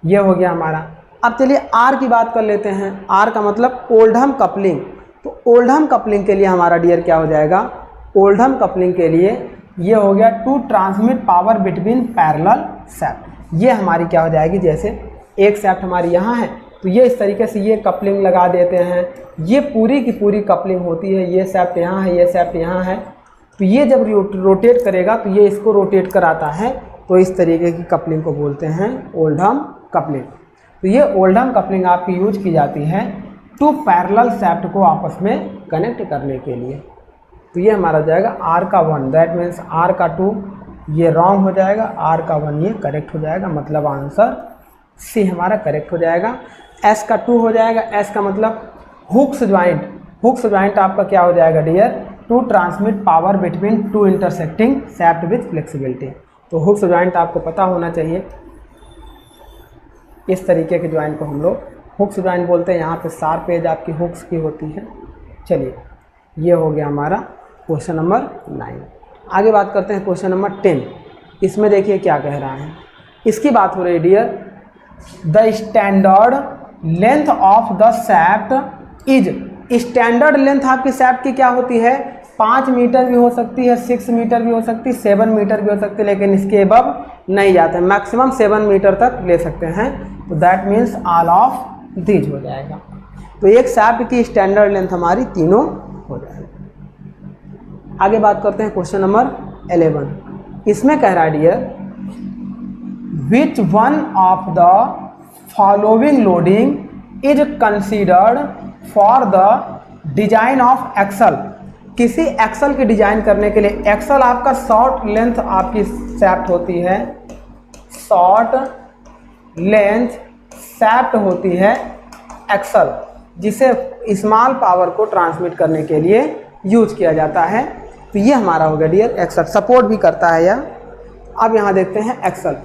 ये हो गया हमारा। अब चलिए R की बात कर लेते हैं। R का मतलब ओल्डहम कपलिंग। तो ओल्डहम कपलिंग के लिए हमारा डियर क्या हो जाएगा, ओल्डहम कपलिंग के लिए ये हो गया to transmit power between parallel shaft. ये हमारी क्या हो जाएगी, जैसे एक सैफ्ट हमारी यहाँ है तो ये इस तरीके से ये कपलिंग लगा देते हैं, ये पूरी की पूरी कपलिंग होती है, ये सैफ्ट यहाँ है, ये सैफ्ट यहाँ है, तो ये जब रोटेट करेगा तो ये इसको रोटेट कराता है, तो इस तरीके की कपलिंग को बोलते हैं ओल्डहम कपलिंग। तो ये ओल्डहम कपलिंग आपकी यूज की जाती है टू पैरेलल सैफ्ट को आपस में कनेक्ट करने के लिए। तो ये हमारा जाएगा R का 1, दैट मीन्स R का 2 ये रॉन्ग हो जाएगा, R का 1 ये करेक्ट हो जाएगा, मतलब आंसर C हमारा करेक्ट हो जाएगा। S का 2 हो जाएगा, S का मतलब हुक्स ज्वाइंट। हुक्स ज्वाइंट आपका क्या हो जाएगा dear, to transmit power between two intersecting shaft with flexibility. तो हुक्स ज्वाइंट आपको पता होना चाहिए, इस तरीके के ज्वाइंट को हम लोग हुक्स ज्वाइंट बोलते हैं। यहाँ पे शार्प एज आपकी हुक्स की होती है। चलिए ये हो गया हमारा क्वेश्चन नंबर 9। आगे बात करते हैं क्वेश्चन नंबर 10। इसमें देखिए क्या कह रहा है, इसकी बात हो रही है dear, the standard length of the shaft is. Standard length आपकी सैफ्ट की क्या होती है, 5 मीटर भी हो सकती है, 6 मीटर भी हो सकती है, 7 मीटर भी हो सकती है, लेकिन इसके अबव नहीं जाते हैं, मैक्सिमम 7 मीटर तक ले सकते हैं। तो that means all of these हो जाएगा। तो एक सैफ्ट की स्टैंडर्ड लेंथ हमारी तीनों हो जाएगी। आगे बात करते हैं क्वेश्चन नंबर 11। इसमें कह रहा है dear, which one of the following loading is considered for the design of axle. किसी एक्सल की डिजाइन करने के लिए, एक्सल आपका शॉर्ट लेंथ आपकी सैफ्ट होती है, शॉर्ट लेंथ सैफ्ट होती है एक्सल, जिसे स्मॉल पावर को ट्रांसमिट करने के लिए यूज किया जाता है। तो ये हमारा हो गया डियर एक्सल, सपोर्ट भी करता है यह। अब यहाँ देखते हैं एक्सल।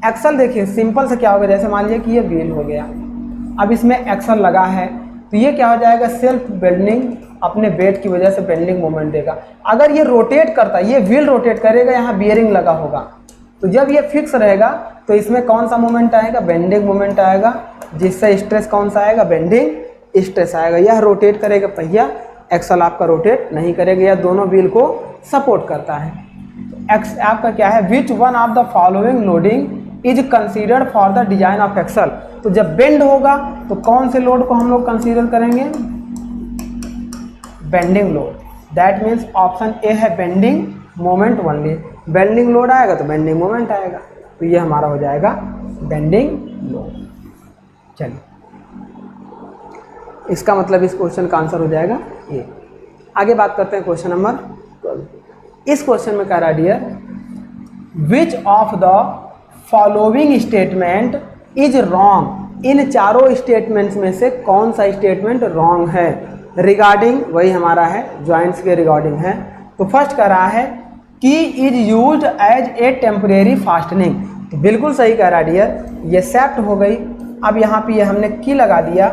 एक्सल देखिए सिंपल से क्या होगा, जैसे मान लीजिए कि ये व्हील हो गया, अब इसमें एक्सल लगा है तो ये क्या हो जाएगा, सेल्फ बेंडिंग, अपने वेट की वजह से बेंडिंग मोमेंट देगा। अगर ये रोटेट करता है, ये व्हील रोटेट करेगा, यहाँ बियरिंग लगा होगा, तो जब ये फिक्स रहेगा तो इसमें कौन सा मोमेंट आएगा, बेंडिंग मोमेंट आएगा, जिससे स्ट्रेस कौन सा आएगा, बेंडिंग स्ट्रेस आएगा। यह रोटेट करेगा पहिया, एक्सल आपका रोटेट नहीं करेगा, यह दोनों व्हील को सपोर्ट करता है। एक्स आपका क्या है, which one of the following loading is considered for the design of axle. तो जब बेंड होगा तो कौन से लोड को हम लोग कंसीडर करेंगे, bending load. That means option A है bending moment only. Bending load आएगा तो बेंडिंग मोमेंट आएगा, तो ये हमारा हो जाएगा बेंडिंग लोड। चलिए इसका मतलब इस क्वेश्चन का आंसर हो जाएगा ए। आगे बात करते हैं क्वेश्चन नंबर 12। इस क्वेश्चन में कह रहा है dear, which of the following statement is wrong. इन चारों स्टेटमेंट्स में से कौन सा स्टेटमेंट रॉन्ग है, रिगार्डिंग, वही हमारा है ज्वाइंट्स के रिगार्डिंग है। तो फर्स्ट कह रहा है key is used as a temporary fastening. तो बिल्कुल सही कह रहा है डियर, ये सैफ्ट हो गई। अब यहाँ पे ये हमने की लगा दिया,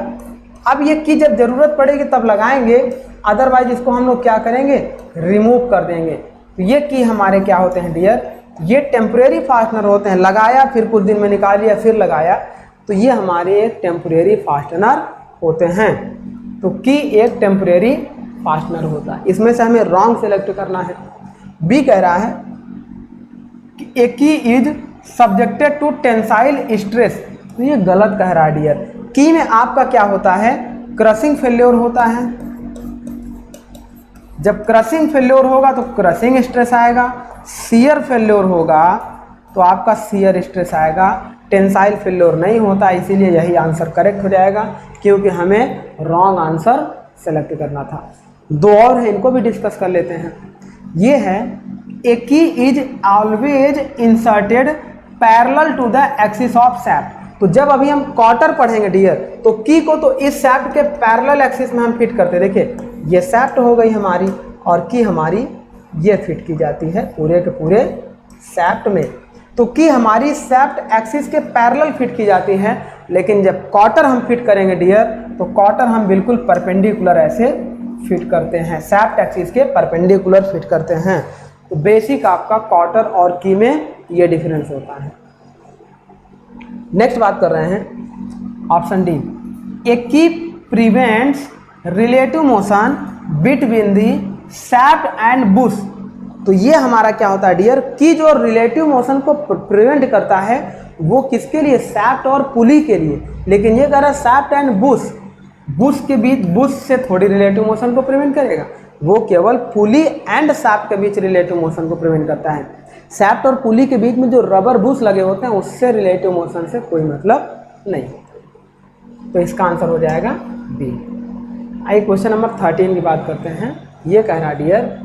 अब ये की जब जरूरत पड़ेगी तब लगाएंगे, अदरवाइज इसको हम लोग क्या करेंगे, रिमूव कर देंगे। तो ये की हमारे क्या होते हैं डियर, ये टेम्परेरी फास्टनर होते हैं, लगाया फिर कुछ दिन में निकाल लिया फिर लगाया, तो ये हमारे एक टेम्परेरी फास्टनर होते हैं। तो की एक टेम्परेरी फास्टनर होता है। इसमें से हमें रॉन्ग सेलेक्ट करना है। बी कह रहा है कि a key is subjected to tensile stress. तो ये गलत कह रहा है डियर। की में आपका क्या होता है, क्रशिंग फेल्योर होता है। जब क्रशिंग फेल्योर होगा तो क्रशिंग स्ट्रेस आएगा, शियर फेल्योर होगा तो आपका शियर स्ट्रेस आएगा, टेंसाइल फेल्योर नहीं होता, इसीलिए यही आंसर करेक्ट हो जाएगा, क्योंकि हमें रॉन्ग आंसर सेलेक्ट करना था। दो और है, इनको भी डिस्कस कर लेते हैं। ये है a key is always inserted parallel to the axis of shaft. तो जब अभी हम क्वार्टर पढ़ेंगे डियर, तो की को तो इस सैफ्ट के पैरेलल एक्सिस में हम फिट करते हैं। देखिए ये सैफ्ट हो गई हमारी और की हमारी ये फिट की जाती है पूरे के पूरे सैफ्ट में। तो की हमारी सैफ्ट एक्सिस के पैरेलल फिट की जाती है, लेकिन जब क्वार्टर हम फिट करेंगे डियर, तो क्वार्टर हम बिल्कुल परपेंडिकुलर ऐसे फिट करते हैं, सैफ्ट एक्सिस के परपेंडिकुलर फिट करते हैं। तो बेसिक आपका क्वार्टर और की में ये डिफरेंस होता है। नेक्स्ट बात कर रहे हैं ऑप्शन डी, ए की prevents relative motion between the shaft and Bush. तो ये हमारा क्या होता है डियर, की जो रिलेटिव मोशन को प्रिवेंट करता है वो किसके लिए, सैफ्ट और पुली के लिए। लेकिन ये कह रहा है सैफ्ट एंड बुश, बुश के बीच, बुश से थोड़ी रिलेटिव मोशन को प्रिवेंट करेगा, वो केवल पुली एंड सैफ्ट के बीच रिलेटिव मोशन को प्रिवेंट करता है। सैफ्ट और पुली के बीच में जो रबर बुश लगे होते हैं उससे रिलेटिव मोशन से कोई मतलब नहीं। तो इसका आंसर हो जाएगा बी। आइए क्वेश्चन नंबर 13 की बात करते हैं। ये कह रहा डियर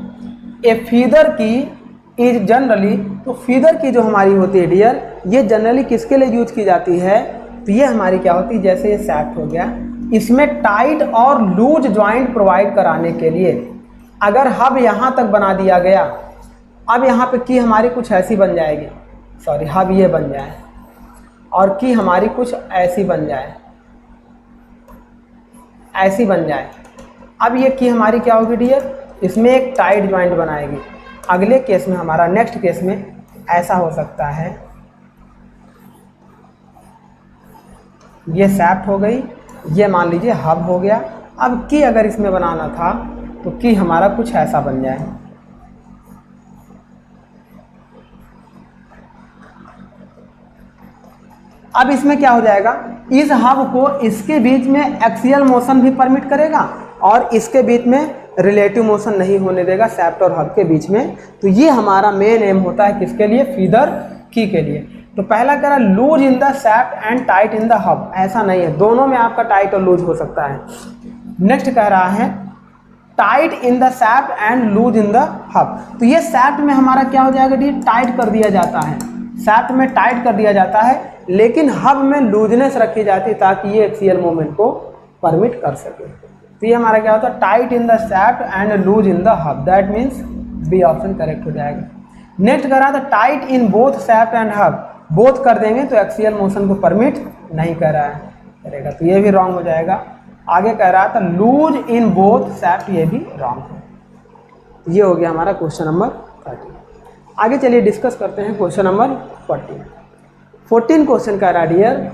ए फीदर की इज जनरली, तो फीदर की जो हमारी होती है डियर, ये जनरली किसके लिए यूज की जाती है, तो ये हमारी क्या होती है, जैसे ये सैफ्ट हो गया, इसमें टाइट और लूज जॉइंट प्रोवाइड कराने के लिए। अगर हब यहाँ तक बना दिया गया, अब यहाँ पे की हमारी कुछ ऐसी बन जाएगी, सॉरी हब ये बन जाए और की हमारी कुछ ऐसी बन जाए, ऐसी बन जाए। अब ये की हमारी क्या होगी डियर, इसमें एक टाइट जॉइंट बनाएगी। अगले केस में हमारा, नेक्स्ट केस में ऐसा हो सकता है, ये सैफ्ट हो गई, ये मान लीजिए हब हो गया। अब की अगर इसमें बनाना था तो की हमारा कुछ ऐसा बन जाए, अब इसमें क्या हो जाएगा, इस हब को इसके बीच में एक्सियल मोशन भी परमिट करेगा और इसके बीच में रिलेटिव मोशन नहीं होने देगा सैफ्ट और हब के बीच में। तो ये हमारा मेन एम होता है किसके लिए, फीदर की के लिए। तो पहला कह रहा loose in the shaft and tight in the hub, ऐसा नहीं है, दोनों में आपका टाइट और लूज हो सकता है। नेक्स्ट कह रहा है tight in the shaft and loose in the hub. तो ये सैफ्ट में हमारा क्या हो जाएगा, टाइट कर दिया जाता है, सैफ्ट में टाइट कर दिया जाता है, लेकिन हब में लूजनेस रखी जाती है ताकि ये एक्सियल मूवमेंट को परमिट कर सके। तो ये हमारा क्या होता है, tight in the shaft and loose in the hub, that means B option correct हो जाएगा। नेक्स्ट कह रहा था tight in both shaft and hub, both कर देंगे तो एक्सियल मोशन को परमिट नहीं कर रहा है करेगा, तो ये भी रॉन्ग हो जाएगा। आगे कह रहा था लूज इन बोथ सैफ्ट, ये भी रॉन्ग है। ये हो गया हमारा क्वेश्चन नंबर 13। आगे चलिए डिस्कस करते हैं क्वेश्चन नंबर 14। 14 क्वेश्चन का डियर,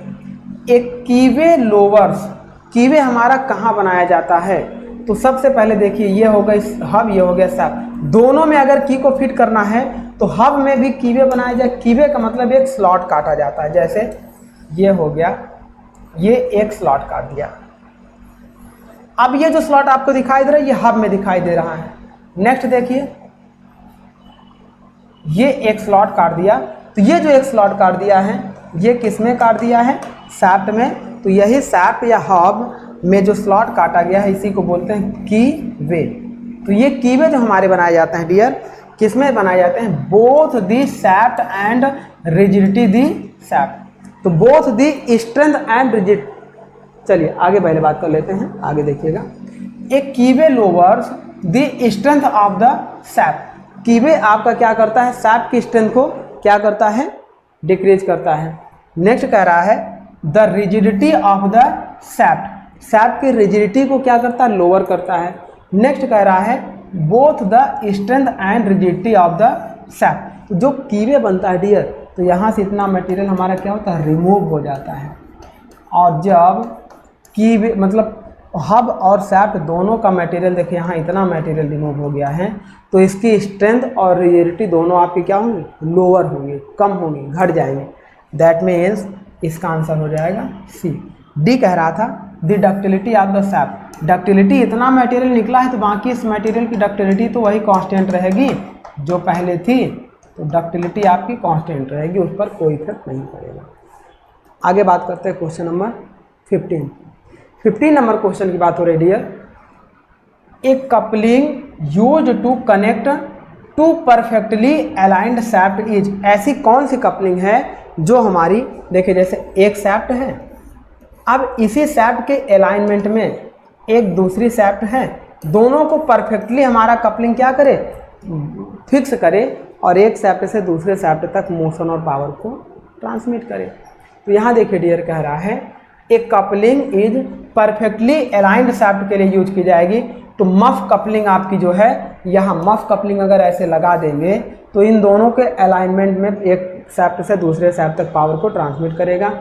एक कीवे लोवर्स, कीवे हमारा कहाँ बनाया जाता है, तो सबसे पहले देखिए ये हो गया हब, ये हो गया सैफ्ट, दोनों में अगर की को फिट करना है तो हब में भी कीवे बनाया जाए। कीवे का मतलब एक स्लॉट काटा जाता है, जैसे ये हो गया, ये एक स्लॉट काट दिया। अब ये जो स्लॉट आपको दिखाई दे रहा है ये हब में दिखाई दे रहा है। नेक्स्ट देखिए ये एक स्लॉट काट दिया, तो ये जो एक स्लॉट काट दिया है ये किस में काट दिया है, सैफ्ट में। तो यही सैफ्ट या हब में जो स्लॉट काटा गया है इसी को बोलते हैं कीवे। तो ये कीवे जो हमारे बनाए जाते हैं डियर, किस में बनाए जाते हैं, both the shaft and rigidity the shaft. तो both the strength and rigid. चलिए आगे पहले बात कर लेते हैं, आगे देखिएगा। एक keyway lowers the strength of the shaft, keyway आपका क्या करता है, सैफ्ट की स्ट्रेंथ को क्या करता है, डिक्रीज करता है। नेक्स्ट कह रहा है the rigidity of the shaft, shaft की रिजिडिटी को क्या करता है, लोअर करता है। नेक्स्ट कह रहा है both the strength and rigidity of the shaft. तो जो कीवे बनता है डियर, तो यहाँ से इतना मटेरियल हमारा क्या होता है, रिमूव हो जाता है। और जब कीवे मतलब हब और सैफ्ट दोनों का मटेरियल देखिए यहाँ इतना मटेरियल रिमूव हो गया है, तो इसकी स्ट्रेंथ और रिजिडिटी दोनों आपकी क्या होंगी, लोअर होंगी, कम होंगी, घट जाएंगे। दैट मीन्स इसका आंसर हो जाएगा सी। डी कह रहा था the ductility of the SAP. Ductility इतना मटेरियल निकला है तो बाकी इस मटेरियल की डक्टिलिटी तो वही कांस्टेंट रहेगी जो पहले थी, तो डक्टिलिटी आपकी कांस्टेंट रहेगी, उस पर कोई इफेक्ट नहीं पड़ेगा। आगे बात करते हैं क्वेश्चन नंबर 15। 15 नंबर क्वेश्चन की बात हो रही है, एक coupling use to connect two perfectly aligned shaft is. ऐसी कौन सी कपलिंग है जो हमारी, देखिए जैसे एक शैफ्ट है, अब इसी शैफ्ट के अलाइनमेंट में एक दूसरी शैफ्ट है, दोनों को परफेक्टली हमारा कपलिंग क्या करे, फिक्स करे और एक शैफ्ट से दूसरे शैफ्ट तक मोशन और पावर को ट्रांसमिट करे। तो यहाँ देखिए डियर कह रहा है एक coupling is perfectly aligned shaft के लिए यूज की जाएगी। तो मफ कपलिंग आपकी जो है, यहाँ मफ कपलिंग अगर ऐसे लगा देंगे तो इन दोनों के अलाइनमेंट में एक शैफ्ट से दूसरे शैफ्ट तक पावर को ट्रांसमिट करेगा।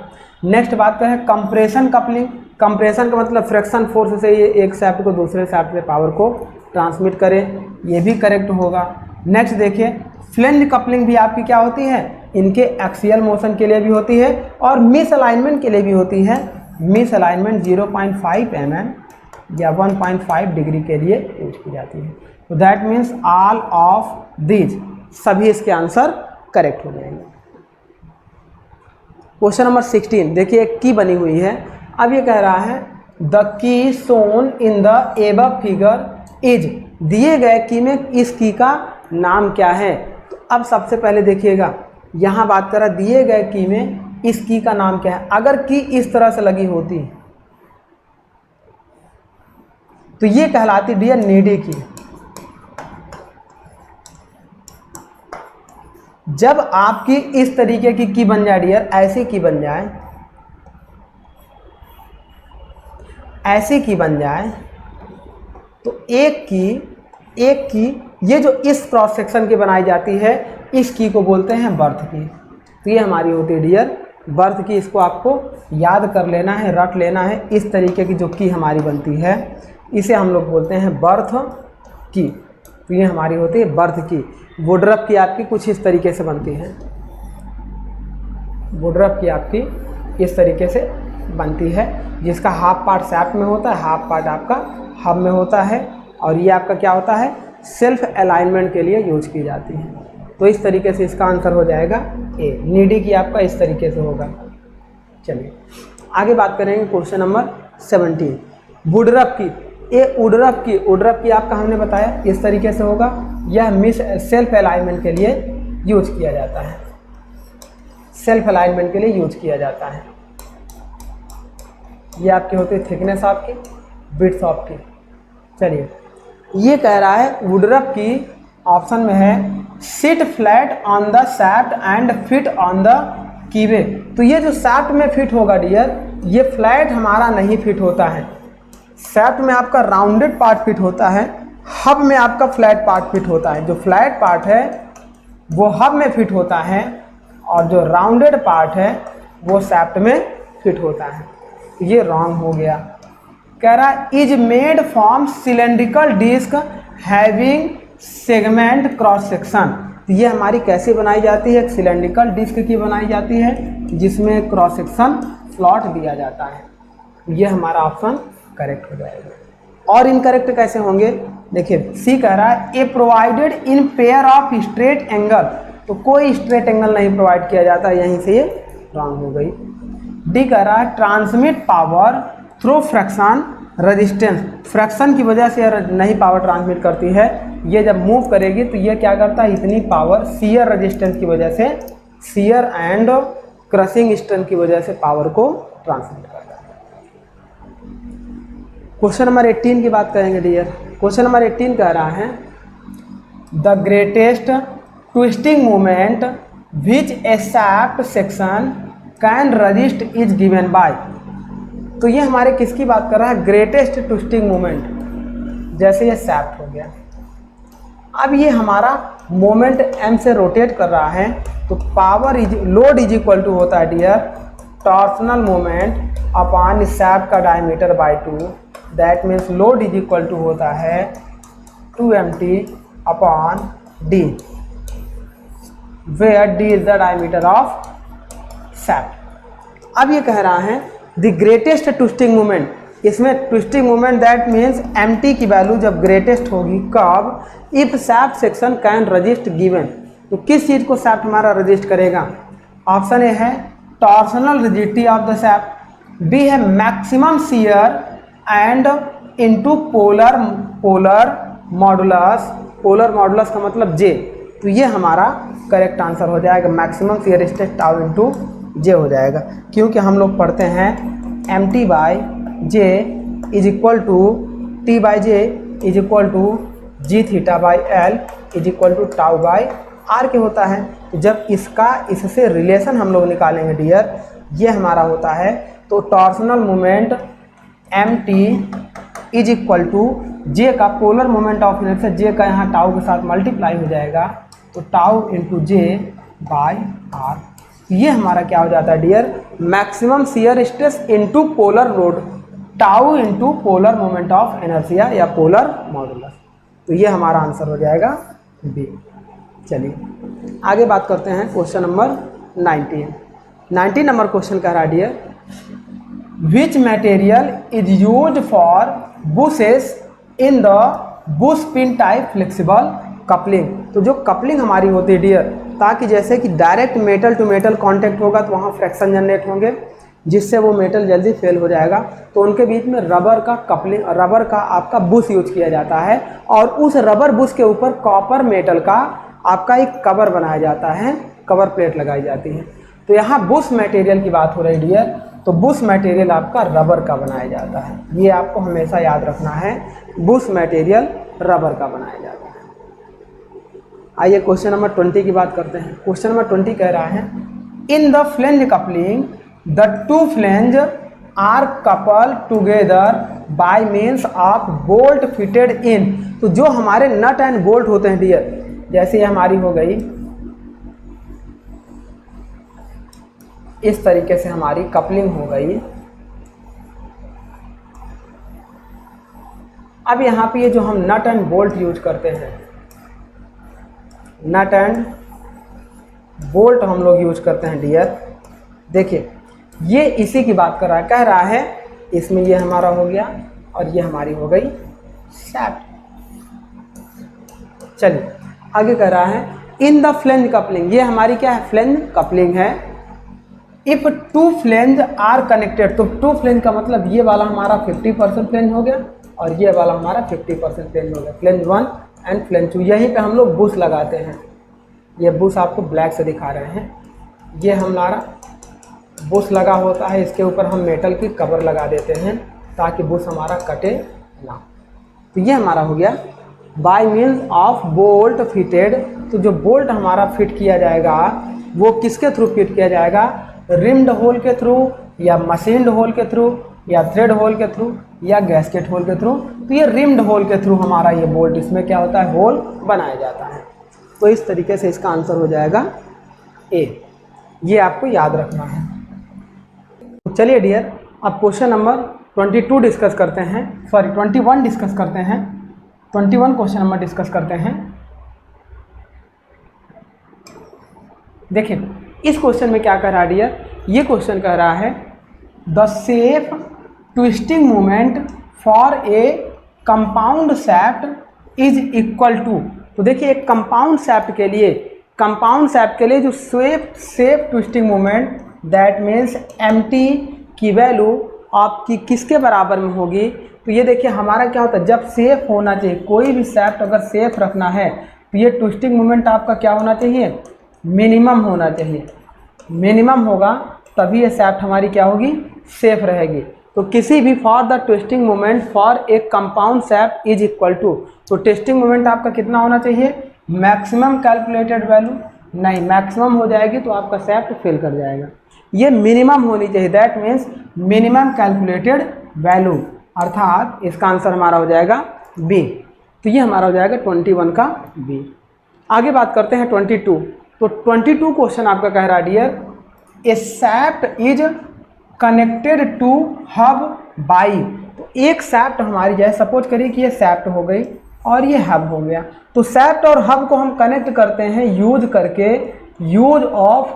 नेक्स्ट बात करें कंप्रेशन कपलिंग। कंप्रेशन का मतलब फ्रिक्शन फोर्स से ये एक शैफ्ट को दूसरे शैफ्ट से पावर को ट्रांसमिट करे, ये भी करेक्ट होगा। नेक्स्ट देखिए फ्लेंज कपलिंग भी आपकी क्या होती है, इनके एक्सियल मोशन के लिए भी होती है और मिस अलाइनमेंट के लिए भी होती है। मिस अलाइनमेंट 0.5 mm या 1.5 डिग्री के लिए यूज की जाती है। तो that means all of these, सभी इसके आंसर करेक्ट हो जाएंगे। क्वेश्चन नंबर 16 देखिए एक की बनी हुई है। अब ये कह रहा है the key shown in the above figure is, दिए गए की में इस की का नाम क्या है। तो अब सबसे पहले देखिएगा यहाँ बात कर रहा दिए गए की में इस की का नाम क्या है। अगर की इस तरह से लगी होती तो ये कहलाती डियर नीडी की। जब आपकी इस तरीके की बन जाए डियर, ऐसी की बन जाए, ऐसी की बन जाए, तो एक की ये जो इस क्रॉस सेक्शन की बनाई जाती है, इस की को बोलते हैं बर्थ की। तो ये हमारी होती है डियर बर्थ की। इसको आपको याद कर लेना है, रट लेना है। इस तरीके की जो की हमारी बनती है इसे हम लोग बोलते हैं बर्थ की। तो ये हमारी होती है बर्थ की। वुडरफ की आपकी कुछ इस तरीके से बनती है, वुडरफ की आपकी इस तरीके से बनती है, जिसका हाफ पार्ट शैफ्ट में होता है, हाफ पार्ट आपका हब में होता है, और ये आपका क्या होता है सेल्फ अलाइनमेंट के लिए यूज की जाती है। तो इस तरीके से इसका आंसर हो जाएगा ए। नीडी की आपका इस तरीके से होगा। चलिए आगे बात करेंगे क्वेश्चन नंबर 17। वुडरफ की, ए वुडरफ की आपका हमने बताया इस तरीके से होगा। यह मिस सेल्फ अलाइनमेंट के लिए यूज किया जाता है, सेल्फ अलाइनमेंट के लिए यूज किया जाता है। ये आपकी होती है थिकनेस आपकी, विड्थ आपकी। चलिए ये कह रहा है वुडरफ की ऑप्शन में है sit flat on the shaft and fit on the keyway. तो ये जो शैफ्ट में फिट होगा डियर, ये फ्लैट हमारा नहीं फिट होता है। शैफ्ट में आपका राउंडेड पार्ट फिट होता है, हब में आपका फ्लैट पार्ट फिट होता है। जो फ्लैट पार्ट है वो हब में फिट होता है और जो राउंडेड पार्ट है वो शैफ्ट में फिट होता है। ये रॉन्ग हो गया। कह रहा है is made from cylindrical disc having segment cross section. तो ये हमारी कैसे बनाई जाती है, एक सिलेंड्रिकल डिस्क की बनाई जाती है जिसमें क्रॉस सेक्शन स्लॉट दिया जाता है। ये हमारा ऑप्शन करेक्ट हो जाएगा। और इनकरेक्ट कैसे होंगे, देखिए सी कह रहा है A provided in pair of straight angle. तो कोई स्ट्रेट एंगल नहीं प्रोवाइड किया जाता, यहीं से ये रॉन्ग हो गई। डी कह रहा है transmit power through fraction resistance. Fraction की वजह से नहीं पावर ट्रांसमिट करती है, ये जब मूव करेगी तो ये क्या करता है इतनी पावर शियर रेजिस्टेंस की वजह से, शियर एंड क्रशिंग स्ट्रेंथ की वजह से पावर को ट्रांसमिट करता है। क्वेश्चन नंबर 18 की बात करेंगे डियर। क्वेश्चन नंबर 18 कह रहा है the greatest twisting moment which A shaft section can resist is given by. तो ये हमारे किसकी बात कर रहा है, ग्रेटेस्ट ट्विस्टिंग मोमेंट। जैसे ये शाफ्ट हो गया, अब ये हमारा मोमेंट m से रोटेट कर रहा है, तो power load is equal to होता है dear torsional moment upon shaft का diameter by 2। That means load is equal to होता है 2mt upon d, where d is the diameter of shaft. अब ये कह रहा है द ग्रेटेस्ट ट्विस्टिंग मोमेंट, इसमें twisting moment that means MT की वैल्यू जब ग्रेटेस्ट होगी कब, if shaft section can resist given, तो किस चीज़ को सैफ्ट हमारा रजिस्ट करेगा। ऑप्शन ए है torsional rigidity of the shaft, B है maximum shear and into polar modulus का मतलब जे, तो ये हमारा करेक्ट आंसर हो जाएगा, maximum shear stress tau into J हो जाएगा, क्योंकि हम लोग पढ़ते हैं M T by J is equal to T by J is equal to G theta by L is equal to tau by R के होता है। तो जब इससे रिलेशन हम लोग निकालेंगे डियर, ये हमारा होता है, तो torsional moment M T is equal to J का polar moment of inertia, J का यहाँ टाउ के साथ मल्टीप्लाई हो जाएगा, तो tau into J by R, ये हमारा क्या हो जाता है dear, maximum shear stress into polar load, tau into polar moment of inertia या पोलर मॉडुलस, तो ये हमारा आंसर हो जाएगा बी। चलिए आगे बात करते हैं क्वेश्चन नंबर 19 नंबर क्वेश्चन कह रहा है dear, which material is use for bushes in the bush pin type flexible coupling. तो जो कपलिंग हमारी होती है डियर, ताकि जैसे कि direct metal to metal contact होगा तो वहाँ फ्रैक्शन जनरेट होंगे, जिससे वो मेटल जल्दी फेल हो जाएगा, तो उनके बीच में रबर का आपका बुश यूज किया जाता है, और उस रबर बुश के ऊपर कॉपर मेटल का आपका एक कवर बनाया जाता है, कवर प्लेट लगाई जाती है। तो यहाँ बुश मटेरियल की बात हो रही है डियर, तो बुश मटेरियल आपका रबर का बनाया जाता है, ये आपको हमेशा याद रखना है, बुश मटेरियल रबर का बनाया जाता है। आइए क्वेश्चन नंबर 20 की बात करते हैं। क्वेश्चन नंबर 20 कह रहा है, in the flange coupling the two flange are couple together by means of bolt fitted in. तो जो हमारे नट एंड बोल्ट होते हैं डियर, जैसे ये हमारी हो गई, इस तरीके से हमारी कपलिंग हो गई। अब यहाँ पे ये जो हम नट एंड बोल्ट यूज करते हैं, नट एंड बोल्ट हम लोग यूज करते हैं डियर, देखिए ये इसी की बात कर रहा है, कह रहा है इसमें ये हमारा हो गया और ये हमारी हो गई सैफ्ट। चलिए आगे कह रहा है, इन द फ्लेंज कपलिंग, ये हमारी क्या है, फ्लेंज कपलिंग है। If two flange are connected, तो टू फ्लेंज का मतलब ये वाला हमारा 50% फ्लेंज हो गया और ये वाला हमारा 50% फ्लेंज हो गया, फ्लेंज 1 एंड फ्लेंज 2। यहीं पे हम लोग बुश लगाते हैं, ये बुश आपको ब्लैक से दिखा रहे हैं, ये हमारा बुश लगा होता है, इसके ऊपर हम मेटल की कवर लगा देते हैं ताकि बुश हमारा कटे ना। तो ये हमारा हो गया bye means of bolt fitted. तो जो बोल्ट हमारा फिट किया जाएगा वो किसके थ्रू फिट किया जाएगा, रिम्ड होल के थ्रू या मशीन्ड होल के थ्रू या थ्रेड होल के थ्रू या गैस्केट होल के थ्रू। तो ये रिम्ड होल के थ्रू हमारा ये बोल्ट, इसमें क्या होता है, होल बनाया जाता है। तो इस तरीके से इसका आंसर हो जाएगा ए, ये आपको याद रखना है। तो चलिए डियर अब क्वेश्चन नंबर 22 डिस्कस करते हैं, सॉरी 21 डिस्कस करते हैं, 21 क्वेश्चन नंबर डिस्कस करते हैं। देखिए इस क्वेश्चन में क्या कह रहा है डियर, ये क्वेश्चन कह रहा है the safe twisting moment for a compound shaft is equal to. तो देखिए एक कंपाउंड सैफ्ट के लिए जो safe twisting moment that means MT की वैल्यू आपकी किसके बराबर में होगी। तो ये देखिए हमारा क्या होता है, जब सेफ होना चाहिए, कोई भी सैफ्ट अगर सेफ रखना है तो ये ट्विस्टिंग मोमेंट आपका क्या होना चाहिए, मिनिमम होना चाहिए। मिनिमम होगा तभी ये सैफ्ट हमारी क्या होगी, सेफ रहेगी। तो किसी भी for the twisting moment for a compound shaft is equal to, तो ट्विस्टिंग मोमेंट आपका कितना होना चाहिए, मैक्सिमम कैलकुलेटेड वैल्यू नहीं, मैक्सिमम हो जाएगी तो आपका सैफ्ट फेल कर जाएगा। ये मिनिमम होनी चाहिए, that means minimum calculated value, अर्थात इसका आंसर हमारा हो जाएगा बी। तो ये हमारा हो जाएगा 21 का बी। आगे बात करते हैं 22। तो 22 क्वेश्चन आपका कह रहा है dear a shaft is connected to hub by. तो एक सैफ्ट हमारी, जैसे सपोज करिए कि ये सैफ्ट हो गई और ये हब हो गया, तो सैफ्ट और हब को हम कनेक्ट करते हैं यूज करके, यूज ऑफ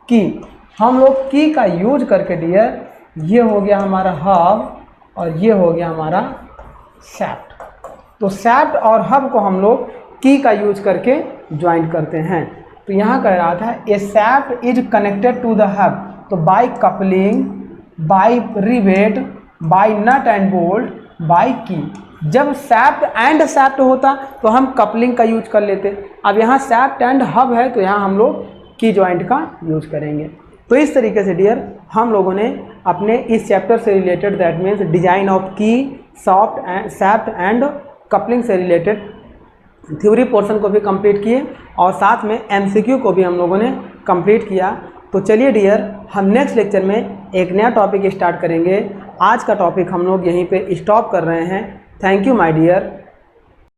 की, हम लोग की का यूज करके डियर, ये हो गया हमारा हब और ये हो गया हमारा सैफ्ट। तो सैफ्ट और हब को हम लोग की का यूज करके ज्वाइन करते हैं। तो यहाँ कह रहा था a shaft is connected to the hub, तो by coupling, by rivet, by nut and bolt, by key. जब सैफ्ट एंड सैफ्ट होता तो हम कपलिंग का यूज कर लेते। अब यहाँ सैफ्ट एंड हब है तो यहाँ हम लोग की जॉइंट का यूज करेंगे। तो इस तरीके से डियर हम लोगों ने अपने इस चैप्टर से related, that means design of की, सैफ्ट एंड कपलिंग से रिलेटेड थ्योरी पोर्शन को भी कंप्लीट किए और साथ में एमसीक्यू को भी हम लोगों ने कंप्लीट किया। तो चलिए डियर, हम नेक्स्ट लेक्चर में एक नया टॉपिक स्टार्ट करेंगे। आज का टॉपिक हम लोग यहीं पे स्टॉप कर रहे हैं। Thank you my dear.